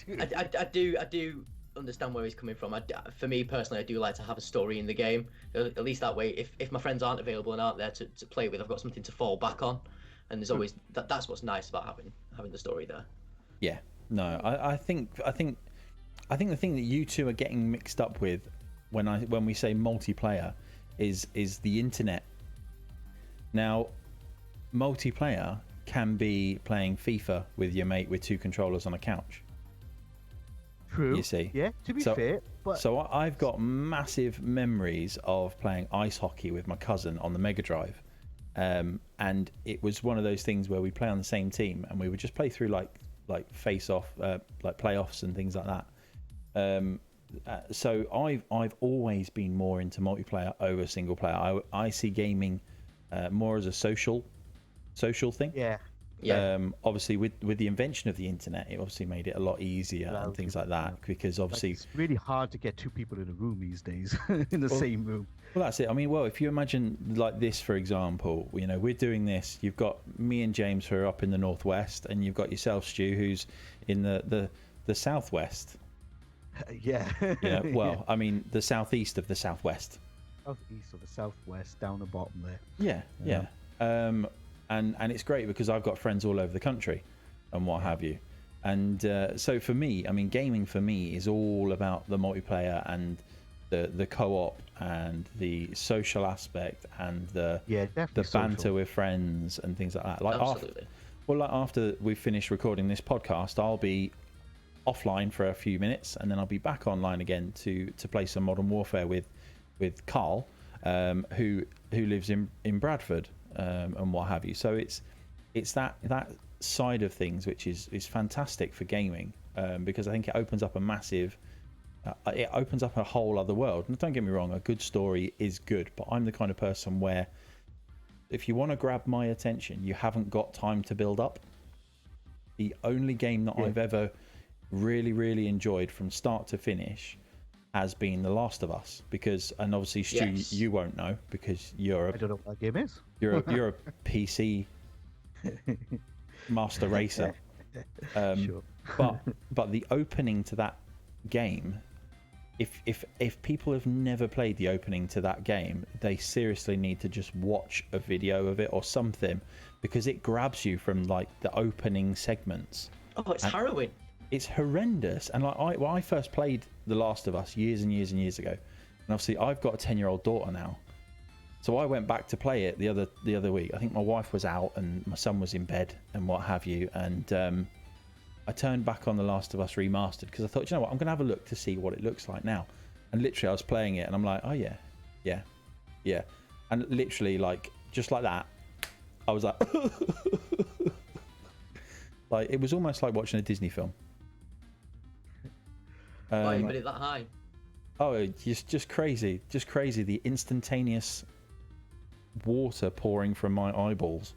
I do understand where he's coming from. For me personally, I do like to have a story in the game. At least that way, if my friends aren't available and aren't there to play with, I've got something to fall back on. And there's always that's what's nice about having the story there. Yeah. No, I think the thing that you two are getting mixed up with when we say multiplayer is the internet. Now, multiplayer can be playing FIFA with your mate with 2 controllers on a couch. True. You see? Yeah, to be fair. But... So I've got massive memories of playing ice hockey with my cousin on the Mega Drive. And it was one of those things where we play on the same team and we would just play through like face-off, like playoffs and things like that. So I've always been more into multiplayer over single player. I see gaming more as a social thing. Yeah. Obviously with the invention of the internet, it obviously made it a lot easier and things like that, because obviously it's really hard to get 2 people in a room these days in the same room. Well, that's it. I mean, if you imagine like this, for example, we're doing this. You've got me and James who are up in the northwest, and you've got yourself, Stu, who's in the southwest. Yeah. Well, I mean, the southeast of the southwest. Southeast of the southwest, down the bottom there. Yeah. And it's great because I've got friends all over the country and what have you. And so for me, I mean, gaming for me is all about the multiplayer and the co-op and the social aspect and the banter with friends and things like that. Like absolutely. After we've finished recording this podcast, I'll be offline for a few minutes and then I'll be back online again to play some Modern Warfare with Carl, who lives in Bradford. And what have you. So it's that side of things which is fantastic for gaming, because I think it opens up a whole other world. And don't get me wrong, a good story is good, but I'm the kind of person where if you want to grab my attention, you haven't got time to build up. The only game that I've ever really, really enjoyed from start to finish has been The Last of Us, and obviously Stu, you won't know because I don't know what that game is. You're a PC master racer. Sure. but the opening to that game, if people have never played the opening to that game, they seriously need to just watch a video of it or something, because it grabs you from like the opening segments. Oh, it's harrowing. It's horrendous. And like when I first played The Last of Us years and years and years ago, and obviously I've got a 10-year-old daughter now, so I went back to play it the other week. I think my wife was out and my son was in bed and what have you, and I turned back on The Last of Us Remastered because I thought, you know what, I'm going to have a look to see what it looks like now. And literally I was playing it and I'm like, oh yeah. And literally like, just like that, I was like, like it was almost like watching a Disney film. Why you put it that high? Oh, it's just crazy. Just crazy. The instantaneous water pouring from my eyeballs.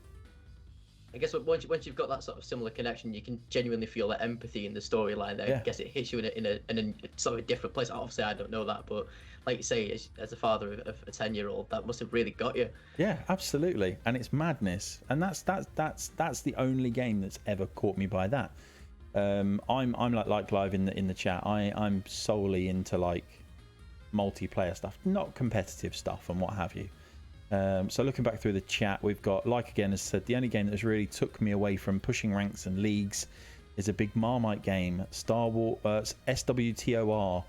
I guess once you've got that sort of similar connection, you can genuinely feel that empathy in the storyline there. Yeah. I guess it hits you in a sort of different place. Obviously, I don't know that, but like you say, as a father of a 10-year-old, that must have really got you. Yeah, absolutely. And it's madness. And that's the only game that's ever caught me by that. I'm like live in the chat. I'm solely into like multiplayer stuff, not competitive stuff and what have you. So looking back through the chat, we've got, like again as said, the only game that has really took me away from pushing ranks and leagues is a big Marmite game, Star Wars SWTOR.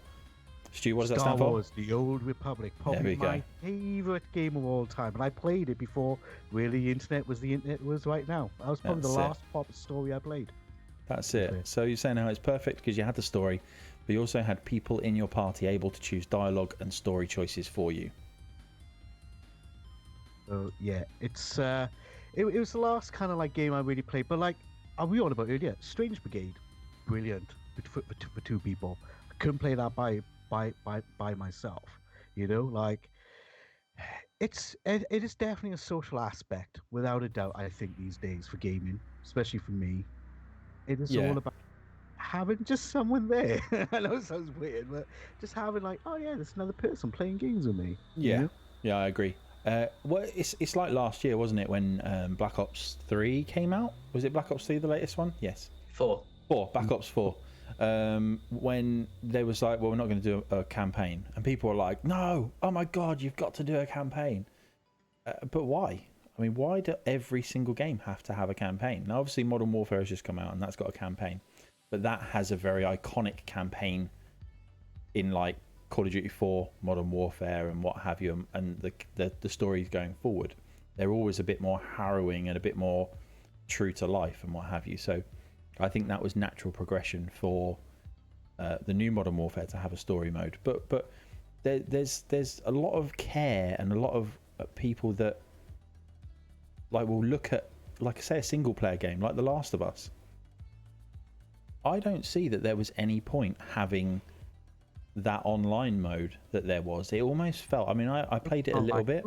Stu, what does that stand for? Star Wars: The Old Republic, probably my favorite game of all time, and I played it before really the internet was right now. That was probably the last pop story I played. That's it. So you're saying how it's perfect because you had the story, but you also had people in your party able to choose dialogue and story choices for you. So yeah, it's it was the last kind of like game I really played. But like, are we on about earlier? Strange Brigade, brilliant for two people. I couldn't play that by myself. You know, like it is definitely a social aspect without a doubt. I think these days for gaming, especially for me, it is all about having just someone there. I know it sounds weird, but just having like, oh yeah, there's another person playing games with me. Yeah, you know? Yeah, I agree. Well, it's like last year, wasn't it, when Black Ops 3 came out? Was it Black Ops 3 the latest one? Yes. 4. Black Ops 4. When they was like, well, we're not going to do a campaign, and people were like, no, oh my god, you've got to do a campaign. But why? I mean, why do every single game have to have a campaign? Now, obviously, Modern Warfare has just come out, and that's got a campaign, but that has a very iconic campaign in like Call of Duty 4, Modern Warfare, and what have you, and the stories going forward, they're always a bit more harrowing and a bit more true to life and what have you. So I think that was natural progression for the new Modern Warfare to have a story mode. But there's a lot of care and a lot of people that like will look at, like I say, a single player game like The Last of Us. I don't see that there was any point having that online mode that there was. It almost felt, I mean, I played it a little bit.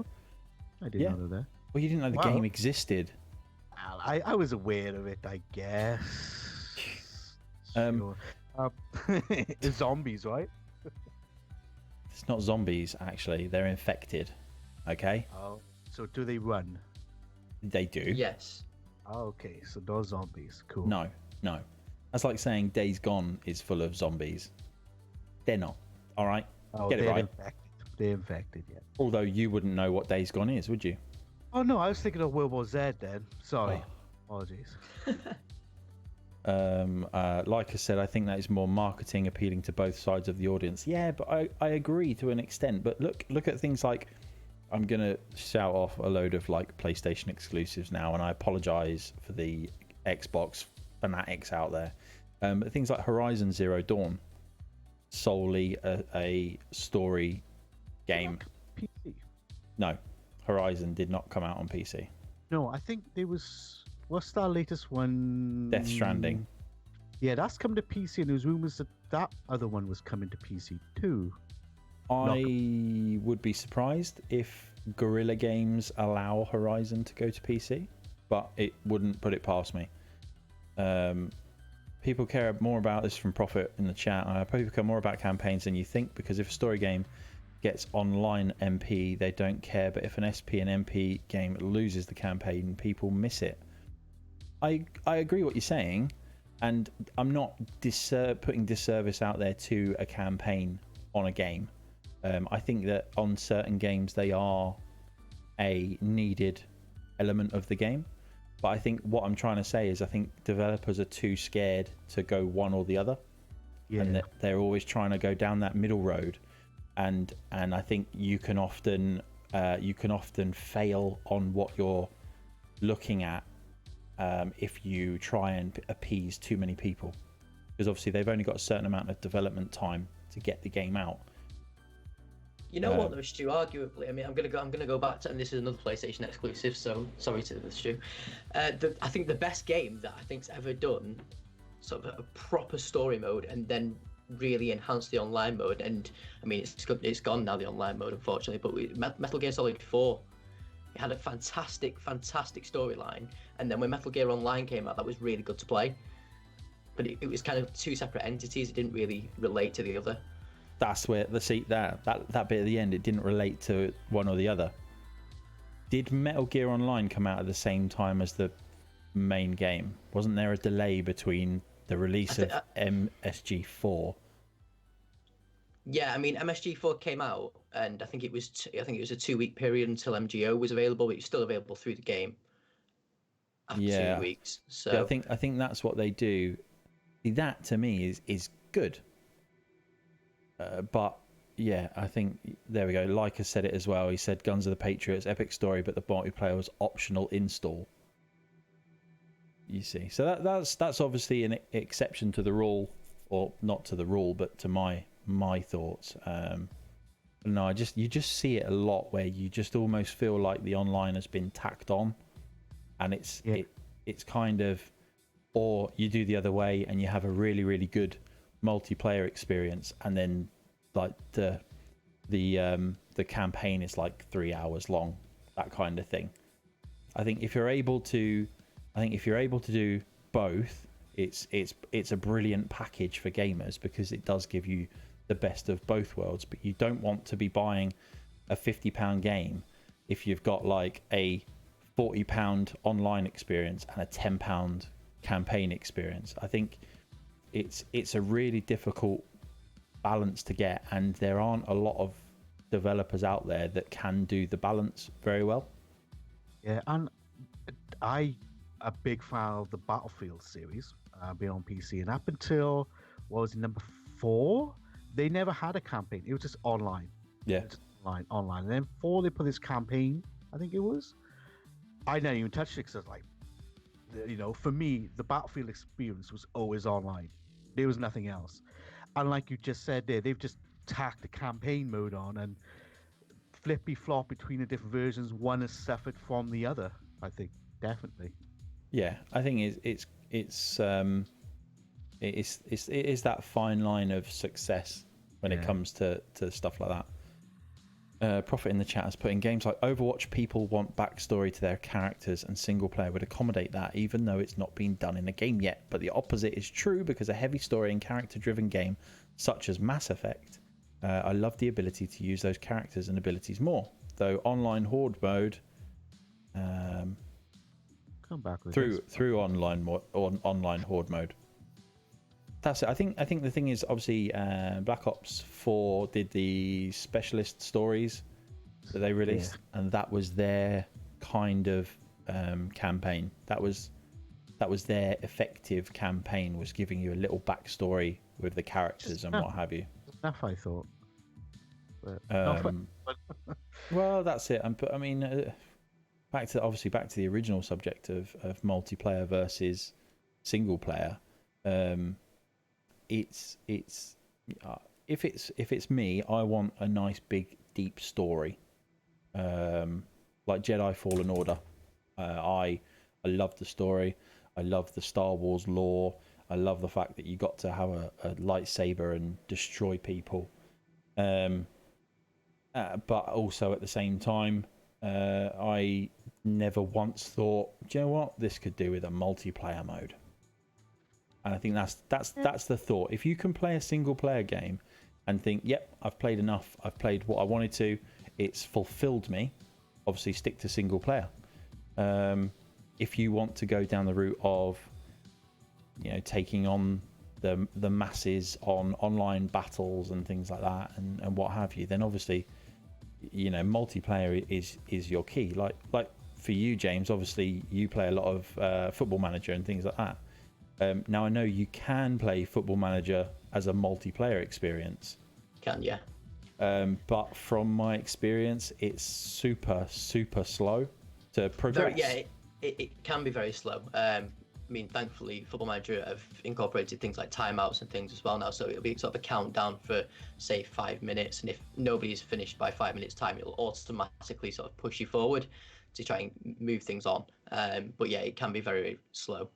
I didn't know that. Well, you didn't know the game existed. I was aware of it, I guess. Sure. It's zombies, right? It's not zombies, actually. They're infected. Okay? Oh, so do they run? They do. Yes. Oh, okay, so those zombies. Cool. No. That's like saying Days Gone is full of zombies. They're not. All right? Oh, Get it right. They're infected, yeah. Although you wouldn't know what Days Gone is, would you? Oh, no, I was thinking of World War Z then. Sorry. Apologies. Like I said, I think that is more marketing, appealing to both sides of the audience. Yeah, but I agree to an extent. But look at things like, I'm gonna shout off a load of like PlayStation exclusives now, and I apologize for the Xbox fanatics out there. Things like Horizon Zero Dawn, solely a story game. PC. No, Horizon did not come out on PC. No, I think there was. What's that latest one? Death Stranding. Yeah, that's coming to PC, and there's rumors that other one was coming to PC too. I would be surprised if Guerrilla Games allow Horizon to go to PC, but it wouldn't put it past me. People care more about this from Profit in the chat. People care more about campaigns than you think, because if a story game gets online MP, they don't care. But if an SP and MP game loses the campaign, people miss it. I agree what you're saying, and I'm not putting disservice out there to a campaign on a game. I think that on certain games they are a needed element of the game, but I think what I'm trying to say is I think developers are too scared to go one or the other, and that they're always trying to go down that middle road, and I think you can often fail on what you're looking at if you try and appease too many people, because obviously they've only got a certain amount of development time to get the game out. You know what though, Stu? Arguably, I mean, I'm gonna go back to, and this is another PlayStation exclusive, so sorry to this, Stu. I think the best game that I think's ever done sort of a proper story mode and then really enhanced the online mode. And I mean, it's gone now, the online mode, unfortunately. But Metal Gear Solid 4, it had a fantastic storyline, and then when Metal Gear Online came out, that was really good to play. But it was kind of two separate entities. It didn't really relate to the other. That's where that bit at the end, it didn't relate to one or the other. Did Metal Gear Online come out at the same time as the main game? Wasn't there a delay between the release of MSG4? Yeah, I mean, MSG4 came out, and I think it was a 2-week period until MGO was available, but it's still available through the game after 2 weeks. So yeah, I think that's what they do. That to me is good. But yeah, I think there we go. Leica said it as well. He said Guns of the Patriots, epic story, but the multiplayer was optional install. You see, so that's obviously an exception to the rule, or not to the rule, but to my thoughts. No, you just see it a lot where you just almost feel like the online has been tacked on, and it's kind of, or you do the other way and you have a really, really good multiplayer experience, and then like the campaign is like 3 hours long, that kind of thing. I think if you're able to do both, it's a brilliant package for gamers, because it does give you the best of both worlds. But you don't want to be buying a £50 game if you've got like a £40 online experience and a £10 campaign experience. I think it's a really difficult balance to get, and there aren't a lot of developers out there that can do the balance very well. Yeah, and I'm a big fan of the Battlefield series, being on PC, and up until number 4, they never had a campaign. It was just online. Yeah, just online. And then 4, they put this campaign. I think it was. I never even touched it, because like, for me, the Battlefield experience was always online. There was nothing else. And like you just said there, they've just tacked the campaign mode on, and flippy-flop between the different versions. One has suffered from the other, I think, definitely. Yeah, I think it is that fine line of success when it comes to stuff like that. Prophet in the chat has put, in games like Overwatch, people want backstory to their characters, and single player would accommodate that, even though it's not been done in a game yet. But the opposite is true, because a heavy story and character driven game such as Mass Effect, I love the ability to use those characters and abilities more. Though online horde mode, come back with through online horde mode. That's it. I think the thing is, obviously, Black Ops 4 did the specialist stories that they released, and that was their kind of campaign. That was their effective campaign, was giving you a little backstory with the characters and what have you. Enough, I thought. But well, that's it. I mean, back to the original subject of multiplayer versus single player. If it's me, I want a nice big deep story, like Jedi Fallen Order. I love the story. I love the Star Wars lore. I love the fact that you got to have a lightsaber and destroy people. But also at the same time, I never once thought, do you know what, this could do with a multiplayer mode. And I think that's the thought. If you can play a single player game and think, yep, I've played enough, I've played what I wanted to, it's fulfilled me, obviously stick to single player. If you want to go down the route of taking on the masses on online battles and things like that, and what have you, then obviously, multiplayer is your key. Like for you, James, obviously you play a lot of Football Manager and things like that. Now I know you can play Football Manager as a multiplayer experience. Can, yeah. But from my experience, it's super slow to progress. It can be very slow. I mean, thankfully, Football Manager have incorporated things like timeouts and things as well now. So it'll be sort of a countdown for, say, 5 minutes. And if nobody's finished by 5 minutes time, it'll automatically sort of push you forward to try and move things on. But yeah, it can be very, very slow.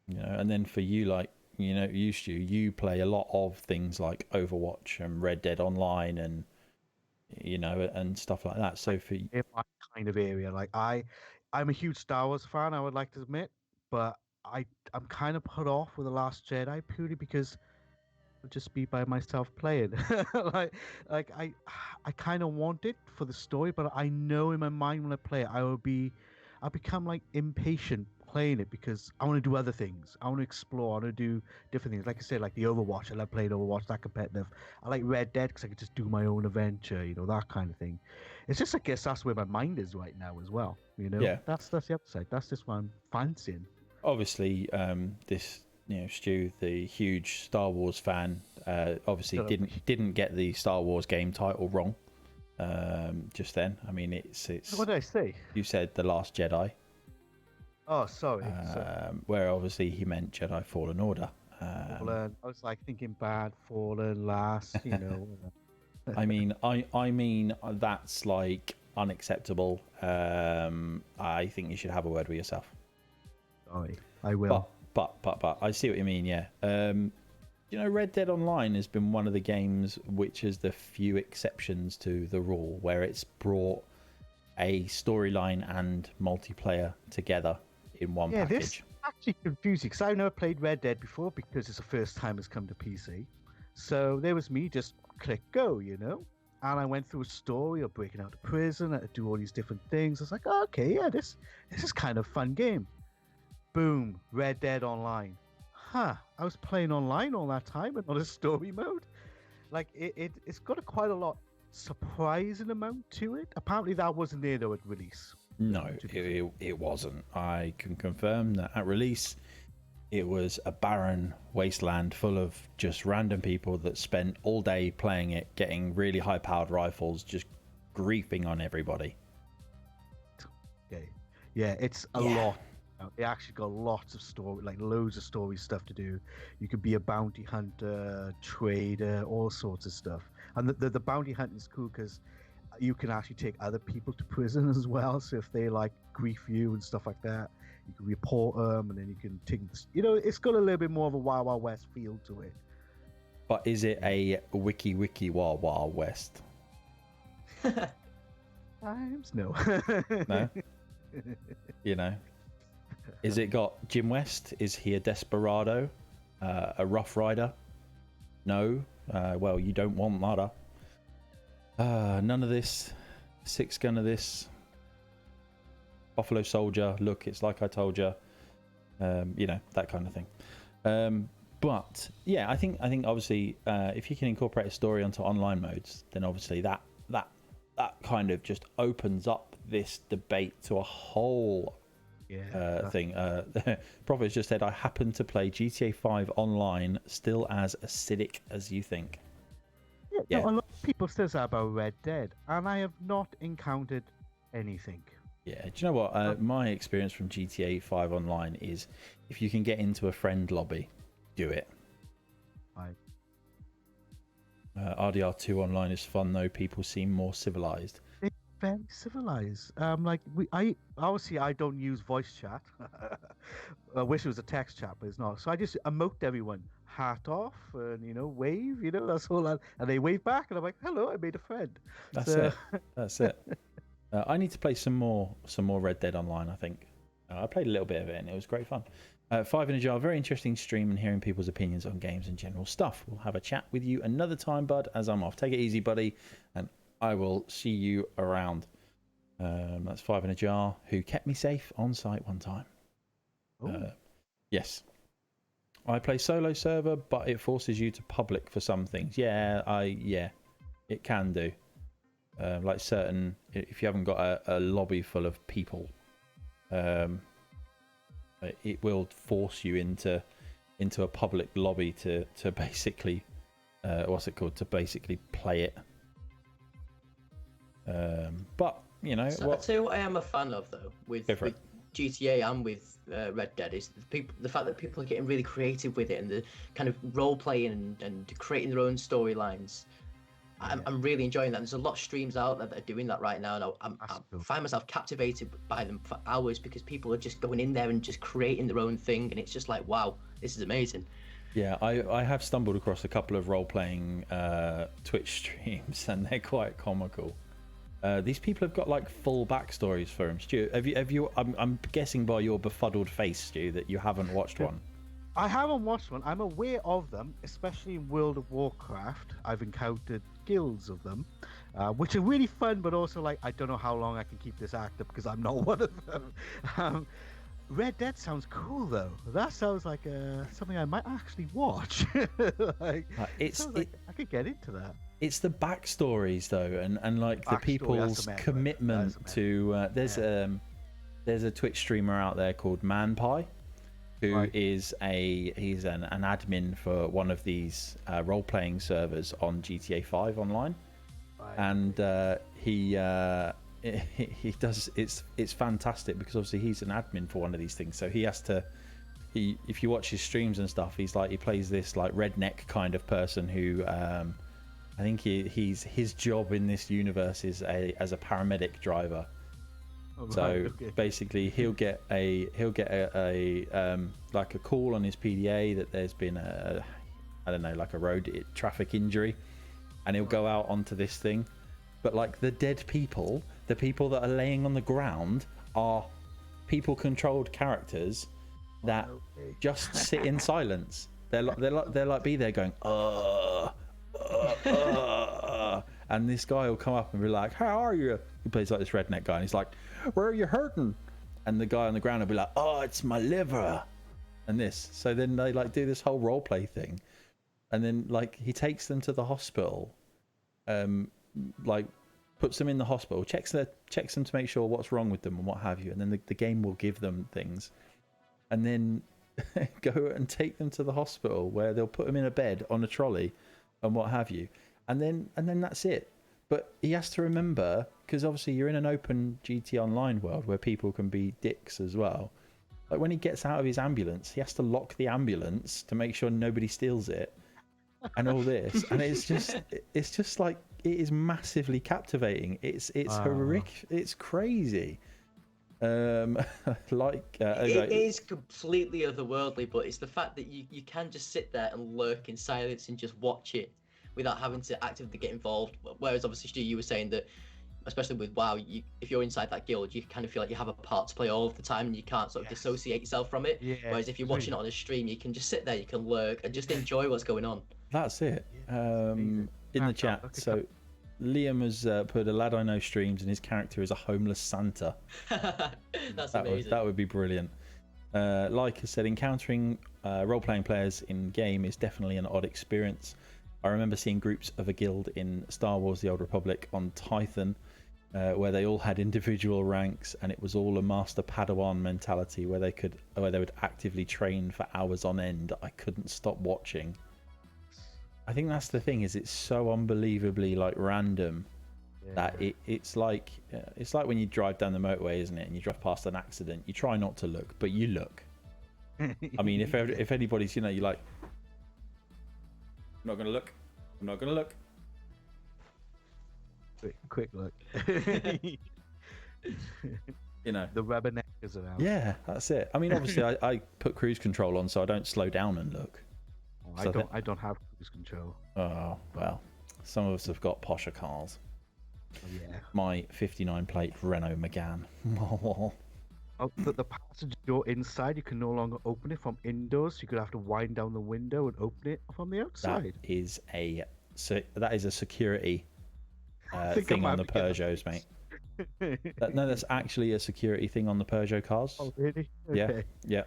And then for you, like, you play a lot of things like Overwatch and Red Dead Online and, and stuff like that. So for in my kind of area, like I'm a huge Star Wars fan, I would like to admit, but I'm kind of put off with The Last Jedi purely because I'll just be by myself playing. like I kind of want it for the story, but I know in my mind when I play it, I'll become like impatient playing it because I want to do other things. I want to explore. I want to do different things. Like I said, like the Overwatch. I love playing Overwatch, that competitive. I like Red Dead because I can just do my own adventure, that kind of thing. It's just, I guess that's where my mind is right now as well. Yeah. That's the upside. That's just what I'm fancying. Obviously, this Stu, the huge Star Wars fan, obviously didn't get the Star Wars game title wrong. Just then, I mean, it's. What did I say? You said The Last Jedi. Oh, sorry. Where obviously he meant Jedi Fallen Order. Fallen. I was like thinking bad, Fallen, last. I mean that's like unacceptable. I think you should have a word with yourself. Sorry, I will. But I see what you mean. Yeah. Red Dead Online has been one of the games which has the few exceptions to the rule, where it's brought a storyline and multiplayer together in one package. This is actually confusing because I've never played Red Dead before because it's the first time it's come to PC. So there was me just click go, and I went through a story of breaking out of prison, I had to do all these different things. I was like, oh, okay, yeah, this is kind of a fun game. Boom, Red Dead Online. I was playing online all that time and not a story mode. Like it's got quite a lot surprising amount to it. Apparently that wasn't there though at release. No, it wasn't. I can confirm that at release it was a barren wasteland full of just random people that spent all day playing it, getting really high powered rifles, just griefing on everybody. Okay. Yeah, it's a lot. It actually got lots of story, like loads of story stuff to do. You could be a bounty hunter, trader, all sorts of stuff. And the bounty hunting is cool because you can actually take other people to prison as well. So if they like grief you and stuff like that, you can report them, and then you can take. It's got a little bit more of a Wild Wild West feel to it. But is it a wiki Wild Wild West? Times no. No. Is it got Jim West? Is he a desperado? A rough rider? No. Well, you don't want nada. None of this. Six gun of this. Buffalo Soldier. Look, it's like I told you. That kind of thing. But yeah, I think obviously if you can incorporate a story onto online modes, then obviously that kind of just opens up this debate to a whole thing. Prophet's just said, I happen to play GTA 5 online, still as acidic as you think. Yeah. No, a lot of people says that about Red Dead, and I have not encountered anything. Yeah, do you know what? My experience from GTA 5 online is if you can get into a friend lobby, do it. Right. RDR2 online is fun though. People seem more civilized. Very civilized. I don't use voice chat. I wish it was a text chat, but it's not. So I just emote everyone, hat off, and wave. That's all. And they wave back, and I'm like, "Hello, I made a friend." That's it. I need to play some more Red Dead Online. I think I played a little bit of it, and it was great fun. Five in a Jar, very interesting stream and hearing people's opinions on games and general stuff. We'll have a chat with you another time, bud. As I'm off, take it easy, buddy, and I will see you around. That's Five in a Jar, who kept me safe on site one time. Yes. I play solo server, but it forces you to public for some things. Yeah, it can do. Like certain, if you haven't got a lobby full of people, it will force you into a public lobby to basically, what's it called? To basically play it. But you know, So I'll tell you what I am a fan of though with GTA and with Red Dead is the fact that people are getting really creative with it and the kind of role playing and creating their own storylines. I'm really enjoying that. There's a lot of streams out there that are doing that right now, and I find myself captivated by them for hours because people are just going in there and just creating their own thing, and it's just like, wow, this is amazing. Yeah, I have stumbled across a couple of role-playing Twitch streams, and they're quite comical. These people have got like full backstories for them. Stu, have you? I'm guessing by your befuddled face, Stu, that you haven't watched one. I haven't watched one. I'm aware of them, especially in World of Warcraft. I've encountered guilds of them, which are really fun, but also like I don't know how long I can keep this active because I'm not one of them. Red Dead sounds cool though. That sounds like something I might actually watch. I could get into that. It's the backstories though, and like the people's commitment to. There's a Twitch streamer out there called ManPie, who is he's an admin for one of these role-playing servers on GTA 5 online, and he does it's fantastic because obviously he's an admin for one of these things, so he has to. If you watch his streams and stuff, he plays this like redneck kind of person who. I think his job in this universe is as a paramedic driver. Basically he'll get a like a call on his PDA that there's been a road traffic injury, and he'll go out onto this thing, but like the dead people, the people that are laying on the ground are people controlled characters that just sit in silence. They're like be there going and this guy will come up and be like, how are you? He plays like this redneck guy, and he's like, where are you hurting? And the guy on the ground will be like, oh, it's my liver, and this. So then they like do this whole role play thing, and then like he takes them to the hospital, like puts them in the hospital, checks them to make sure what's wrong with them and what have you, and then the game will give them things, and then go and take them to the hospital where they'll put them in a bed on a trolley and what have you, and then that's it. But he has to remember, because obviously you're in an open GT Online world where people can be dicks as well. Like when he gets out of his ambulance, he has to lock the ambulance to make sure nobody steals it, and all this. And it's just like, it is massively captivating. It's horrific. It's crazy. It is completely otherworldly, but it's the fact that you can just sit there and lurk in silence and just watch it without having to actively get involved. Whereas obviously, Stu, you were saying that, especially with WoW, if you're inside that guild, you kind of feel like you have a part to play all of the time, and you can't sort of dissociate yourself from it. Yeah, whereas if you're watching it on a stream, you can just sit there, you can lurk, and just enjoy what's going on. That's it. In the chat, so Liam has put, a lad I know streams and his character is a homeless Santa. That's amazing. That would be brilliant. Like I said, encountering role-playing players in game is definitely an odd experience. I remember seeing groups of a guild in Star Wars: The Old Republic on Tython, where they all had individual ranks, and it was all a Master Padawan mentality where they would actively train for hours on end. I couldn't stop watching. I think that's the thing, is it's so unbelievably like random that it's like when you drive down the motorway, isn't it? And you drive past an accident, you try not to look, but you look. I mean, if anybody's, you're like, I'm not gonna look. I'm not gonna look. Quick look. The rubberneckers are out. Yeah, that's it. I mean, obviously, I put cruise control on so I don't slow down and look. I don't have cruise control. Oh well, some of us have got posher cars. Oh, yeah. My 59 plate Renault Megane. The passenger door inside, you can no longer open it from indoors. You could have to wind down the window and open it from the outside. That is a security thing on the Peugeots, mate. That's actually a security thing on the Peugeot cars. Oh, really? Okay. Yeah.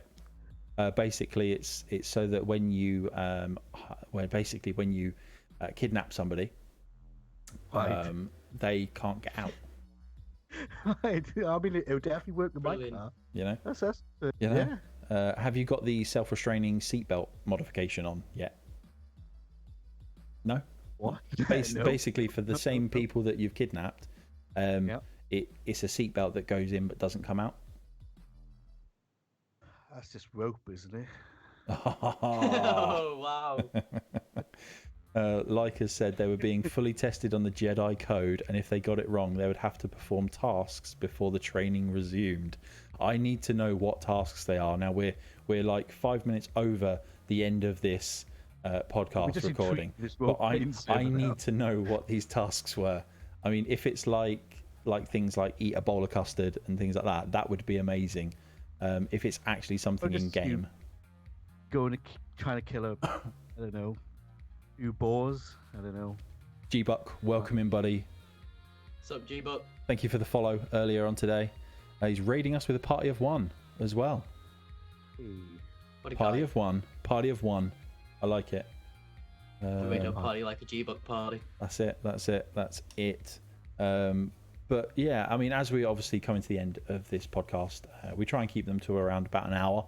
Basically, it's so that when you kidnap somebody, Right. they can't get out. Right. I mean, it would definitely work in my Brilliant. car. You know. That's You know? yeah. Have you got the self-restraining seatbelt modification on yet? No. What? No. Basically, for the same No. people that you've kidnapped, Yep. it's a seatbelt that goes in but doesn't come out. That's just rope, isn't it? Oh wow. Like I said, they were being fully tested on the Jedi code, and if they got it wrong, they would have to perform tasks before the training resumed. I need to know what tasks they are. Now we're like 5 minutes over the end of this podcast just recording, intrigued this but role-playing I server now. need to know what these tasks were. I mean, if it's like things like eat a bowl of custard and things like that, that would be amazing. If it's actually something in just game. Going to trying to kill a, I don't know, few boars. I don't know. G-Buck, welcome in, buddy. What's up, G-Buck? Thank you for the follow earlier on today. He's raiding us with a party of one as well. Hey. What a Party guy. of one. Party of one. I like it. We made a party like a G-Buck party. That's it. That's it. That's it. But yeah, I mean, as we obviously coming to the end of this podcast, we try and keep them to around about an hour,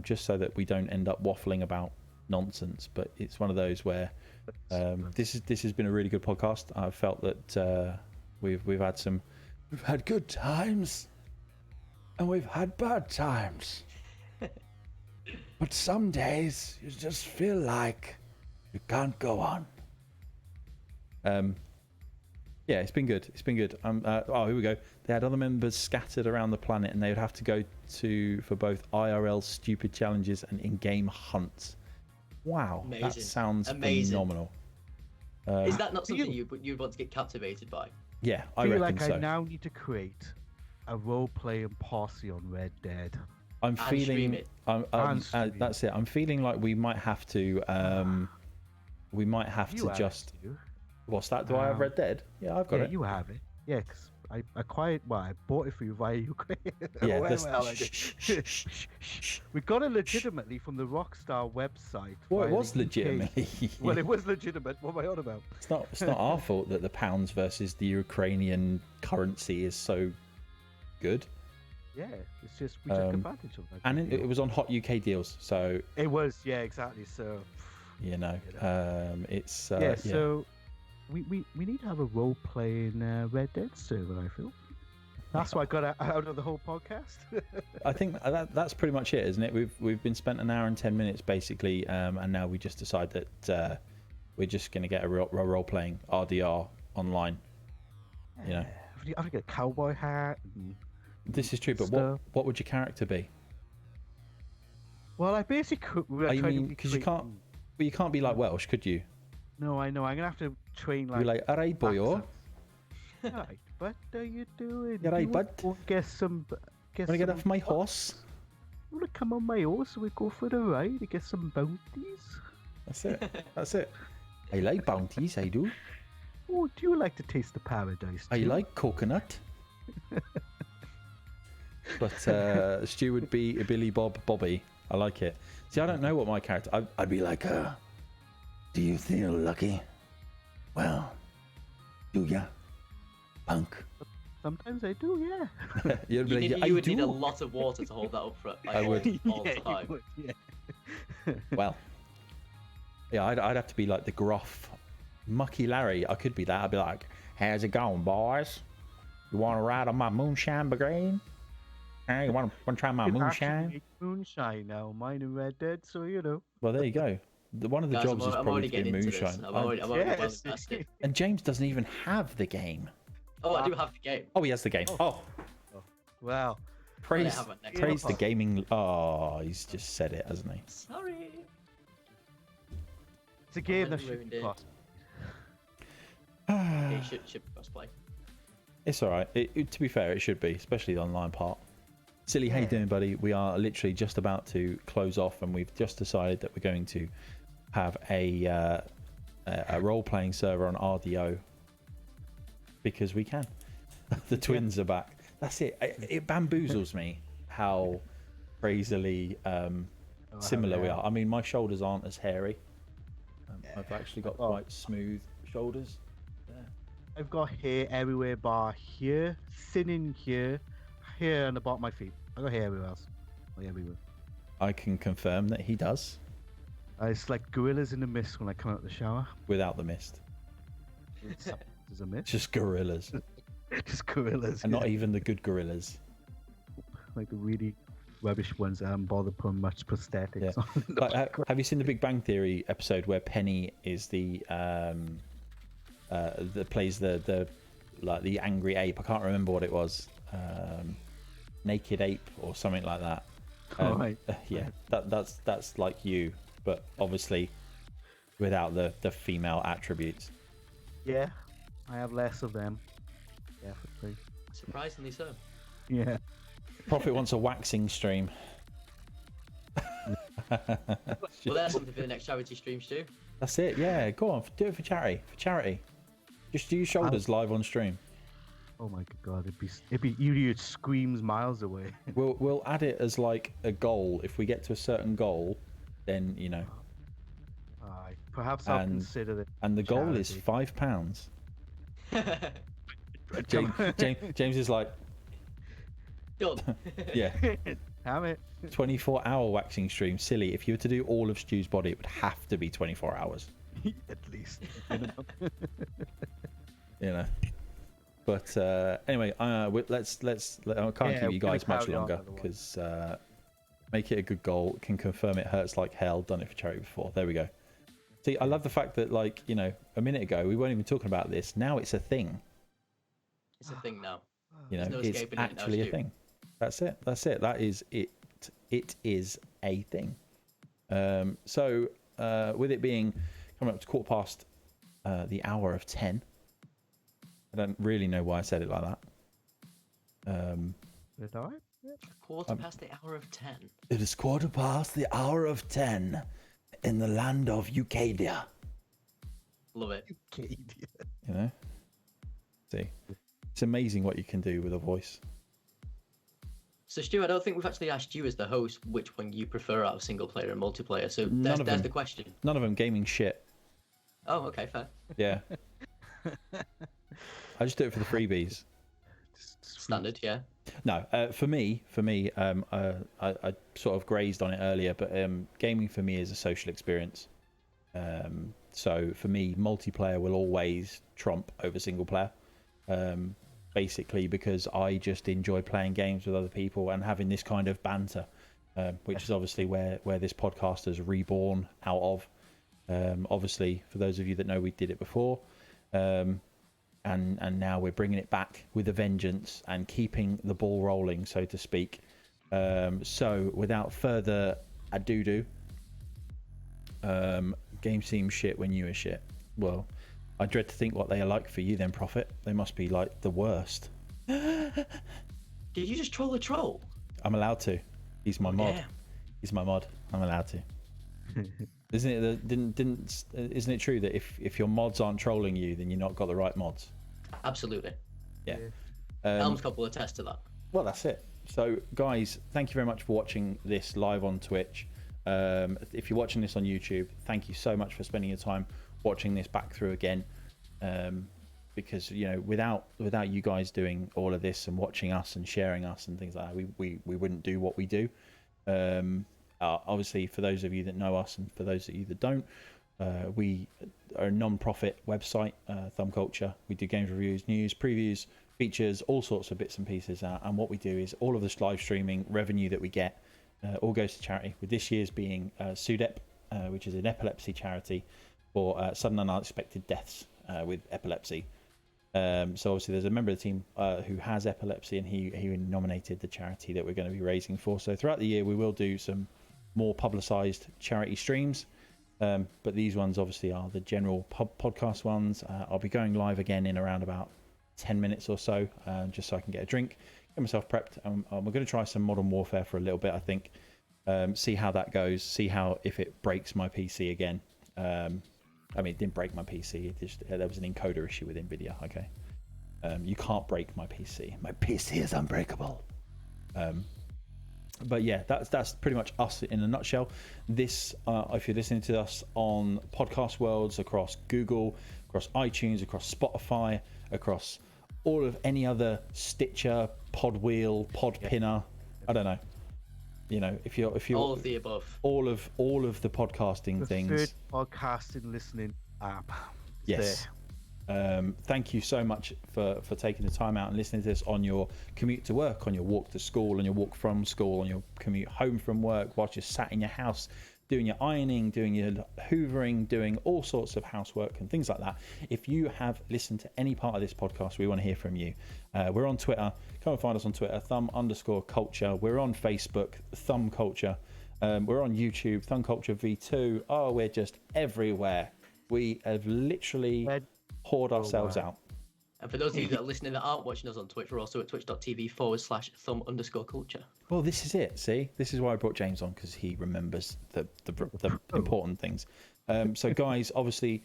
just so that we don't end up waffling about nonsense. But it's one of those where this has been a really good podcast. I've felt that we've had good times, and we've had bad times. But some days you just feel like you can't go on. Yeah, it's been good. It's been good. Oh, here we go. They had other members scattered around the planet, and they would have to go for both IRL stupid challenges and in-game hunts. Wow, that Amazing. sounds Amazing. phenomenal. Is that not do something you- you'd want to get captivated by? Yeah, I I feel reckon like so. I now need to create a role-playing posse on Red Dead. I'm And stream feeling. it. And stream it. That's it. I'm feeling like we might have to. We might have You to have just. it, you. What's that? Do I have Red Dead? Yeah, I've got Yeah, it. you have it. Yeah, because I acquired. Well, I bought it for you via Ukraine. Yeah, Well, this- well, I did. We got it legitimately from the Rockstar website. Well, it via was the UK. legitimately. Well, it was legitimate. What am I on about? It's not our fault that the pounds versus the Ukrainian currency is so good. Yeah, it's just we took advantage of that. And good it deal. was on Hot UK deals, so It was, yeah, exactly. So, you know, it's yeah, so we need to have a role playing Red Dead server, I feel. That's what I got out of the whole podcast. I think that's pretty much it, isn't it? We've been spent an hour and 10 minutes basically, and now we just decide that we're just going to get a role playing RDR online. You know, I think a cowboy hat. And, this is true, but stuff. what would your character be? well, I basically. I mean, because you can't be like Welsh, could you? No, I know. I'm gonna have to train like. You're like, all right, boyo. accents. Right, what are you doing? You right, You bud? wanna Get some. Get Want to get some- off my horse? You wanna come on my horse so we go for the ride to get some bounties? That's it. That's it. I like bounties. I do. Oh, do you like to taste the paradise? I too? like coconut. But Stu would be a Billy Bob Bobby. I like it. See, I don't know what my character. I'd be like, do you feel lucky? Well, do ya, punk? Sometimes I do, yeah. You'd be like, You would I need a do. lot of water to hold that up for like, I would. all yeah, the you time. would, yeah. Well, yeah, I'd have to be like the gruff, mucky Larry. I could be that. I'd be like, how's it going, boys? You want to ride on my moonshine brigade? Hey, you want to try my You actually moonshine? make moonshine now. Mine and Red Dead, so you know. Well, there you go. One of the Guys, jobs is I'm probably already to be getting into this. moonshine. I'm already well Yes. invested. And James doesn't even have the game. Oh, I do have the game. Oh, he has the game. Oh, Wow. praise, have it next praise the month. gaming. Oh, he's just said it, hasn't he? Sorry. It's a game that Already should ruined be it. cost. It should be crossplay. It's all right. To be fair, it should be, especially the online part. Silly, how you doing, buddy? We are literally just about to close off, and we've just decided that we're going to have a role-playing server on RDO because we can. The twins are back. That's it. It bamboozles me how crazily similar we hair. are. I mean, my shoulders aren't as hairy. I've Yeah. actually got Oh. quite smooth shoulders. I've got hair everywhere bar here, thin in here, here on the bottom of my feet. I got hair everywhere else. Like everywhere. I can confirm that he does It's like gorillas in the mist when I come out of the shower. without the mist. There's a mist. Just gorillas, Just gorillas. and not yeah. even the good gorillas. Like the really rubbish ones that haven't bothered putting much prosthetics Yeah. on. the Like, background. have you seen the Big Bang Theory episode where Penny is the that plays the like the angry ape? I can't remember what it was. Naked ape or something like that. Right. Yeah, that's like you, but obviously without the female attributes. Yeah, I have less of them. Definitely. Surprisingly so. Yeah. Prophet wants a waxing stream. Well, that's something for the next charity stream, Stu. That's it. Yeah, go on, do it for charity. For charity, just do your shoulders live on stream. Oh my god, it'd be you screams miles away. We'll add it as like a goal. If we get to a certain goal, then you know. Aye. Perhaps I'll And- consider it. And the goal is Charity. £5. James is like, Done. yeah, Damn it. 24-hour waxing stream. Silly. If you were to do all of Stu's body, it would have to be 24 hours. At least. You know. But anyway, I can't Yeah, keep you we're guys gonna much carry on longer otherwise. because make it a good goal. Can confirm it hurts like hell. Done it for charity before. There we go. See, I love the fact that, like, you know, a minute ago we weren't even talking about this. Now it's a thing. It's a thing now. You know, There's no it's escaping it now, actually a Stu. thing. That's it. That's it. That is it. It is a thing. So with it being coming up to 10:15 the hour of 10, I don't really know why I said it like that. Did I? Quarter past the hour of 10. It is 10:15 the hour of 10 in the land of Ucadia. Love it. Okay. You know, see, it's amazing what you can do with a voice. So, Stu, I don't think we've actually asked you as the host which one you prefer out of single player and multiplayer. So None there's of them. the question. None of them gaming shit. Oh, okay, fair. Yeah. I just do it for the freebies. Standard, yeah. No, for me, I sort of grazed on it earlier, but gaming for me is a social experience. So for me, multiplayer will always trump over single player. Basically, because I just enjoy playing games with other people and having this kind of banter, which is obviously where this podcast is reborn out of. Obviously, for those of you that know, we did it before. And now we're bringing it back with a vengeance and keeping the ball rolling, so to speak. So without further ado, games seem shit when you are shit. Well, I dread to think what they are like for you then, Prophet. They must be like the worst. Did you just troll a troll? I'm allowed to. He's my mod. Yeah. He's my mod. I'm allowed to. Isn't it? Isn't it true that if your mods aren't trolling you, then you're not got the right mods? Absolutely. Yeah. Elm's couple attest to that. Well, that's it. So, guys, thank you very much for watching this live on Twitch. If you're watching this on YouTube, thank you so much for spending your time watching this back through again. Because you know, without you guys doing all of this and watching us and sharing us and things like that, we wouldn't do what we do. Obviously, for those of you that know us and for those of you that don't, we are a non-profit website, Thumb Culture. We do games reviews, news, previews, features, all sorts of bits and pieces. And what we do is all of this live streaming revenue that we get all goes to charity. With this year's being SUDEP, which is an epilepsy charity for sudden and unexpected deaths with epilepsy. So obviously there's a member of the team who has epilepsy, and he nominated the charity that we're going to be raising for. So throughout the year we will do some more publicized charity streams, but these ones obviously are the general podcast ones. I'll be going live again in around about 10 minutes or so, just so I can get a drink, get myself prepped. We're going to try some Modern Warfare for a little bit, I think. See how that goes, see how if it breaks my PC again. I mean, it didn't break my PC. There was an encoder issue with NVIDIA. Okay, you can't break my PC. My PC is unbreakable. But yeah, that's pretty much us in a nutshell. This, if you're listening to us on podcast worlds across Google, across iTunes, across Spotify, across all of any other Stitcher, Podwheel, Podpinner, I don't know. You know, if you're all of the above, all of the podcasting The things. third podcasting listening app. It's Yes. Thank you so much for taking the time out and listening to this on your commute to work, on your walk to school, on your walk from school, on your commute home from work, whilst you're sat in your house doing your ironing, doing your hoovering, doing all sorts of housework and things like that. If you have listened to any part of this podcast, we want to hear from you. We're on Twitter. Come and find us on Twitter, thumb_culture. We're on Facebook, Thumb Culture. We're on YouTube, Thumb Culture V2. Oh, we're just everywhere. We have literally hoard ourselves out. And for those of you that are listening that aren't watching us on Twitch, we're also at twitch.tv/thumb_culture. Well, this is it. See, this is why I brought James on, because he remembers the important things. So, guys, obviously,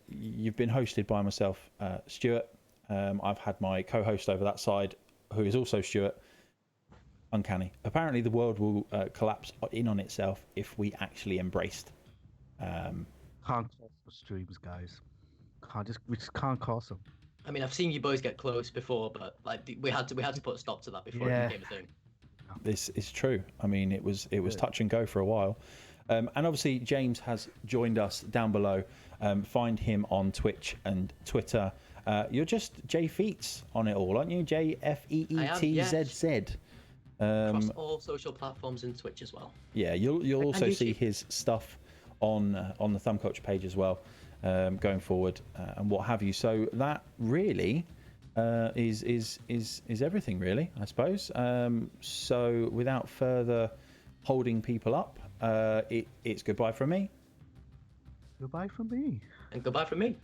you've been hosted by myself, Stuart. I've had my co-host over that side, who is also Stuart. Uncanny. Apparently, the world will collapse in on itself if we actually embraced. Can't cross the streams, guys. We just can't cross them. I mean, I've seen you boys get close before, but like we had to put a stop to that before Yeah. it became a thing. This is true. I mean, it was touch and go for a while. And obviously, James has joined us down below. Find him on Twitch and Twitter. You're just JFeets on it all, aren't you? JFeeTZZ. Across all social platforms and Twitch as well. Yeah, you'll also YouTube. see his stuff on the Thumb Culture page as well, going forward, and what have you. So that really is everything, really, I suppose. So without further holding people up, it's goodbye from me. Goodbye from me. And goodbye from me.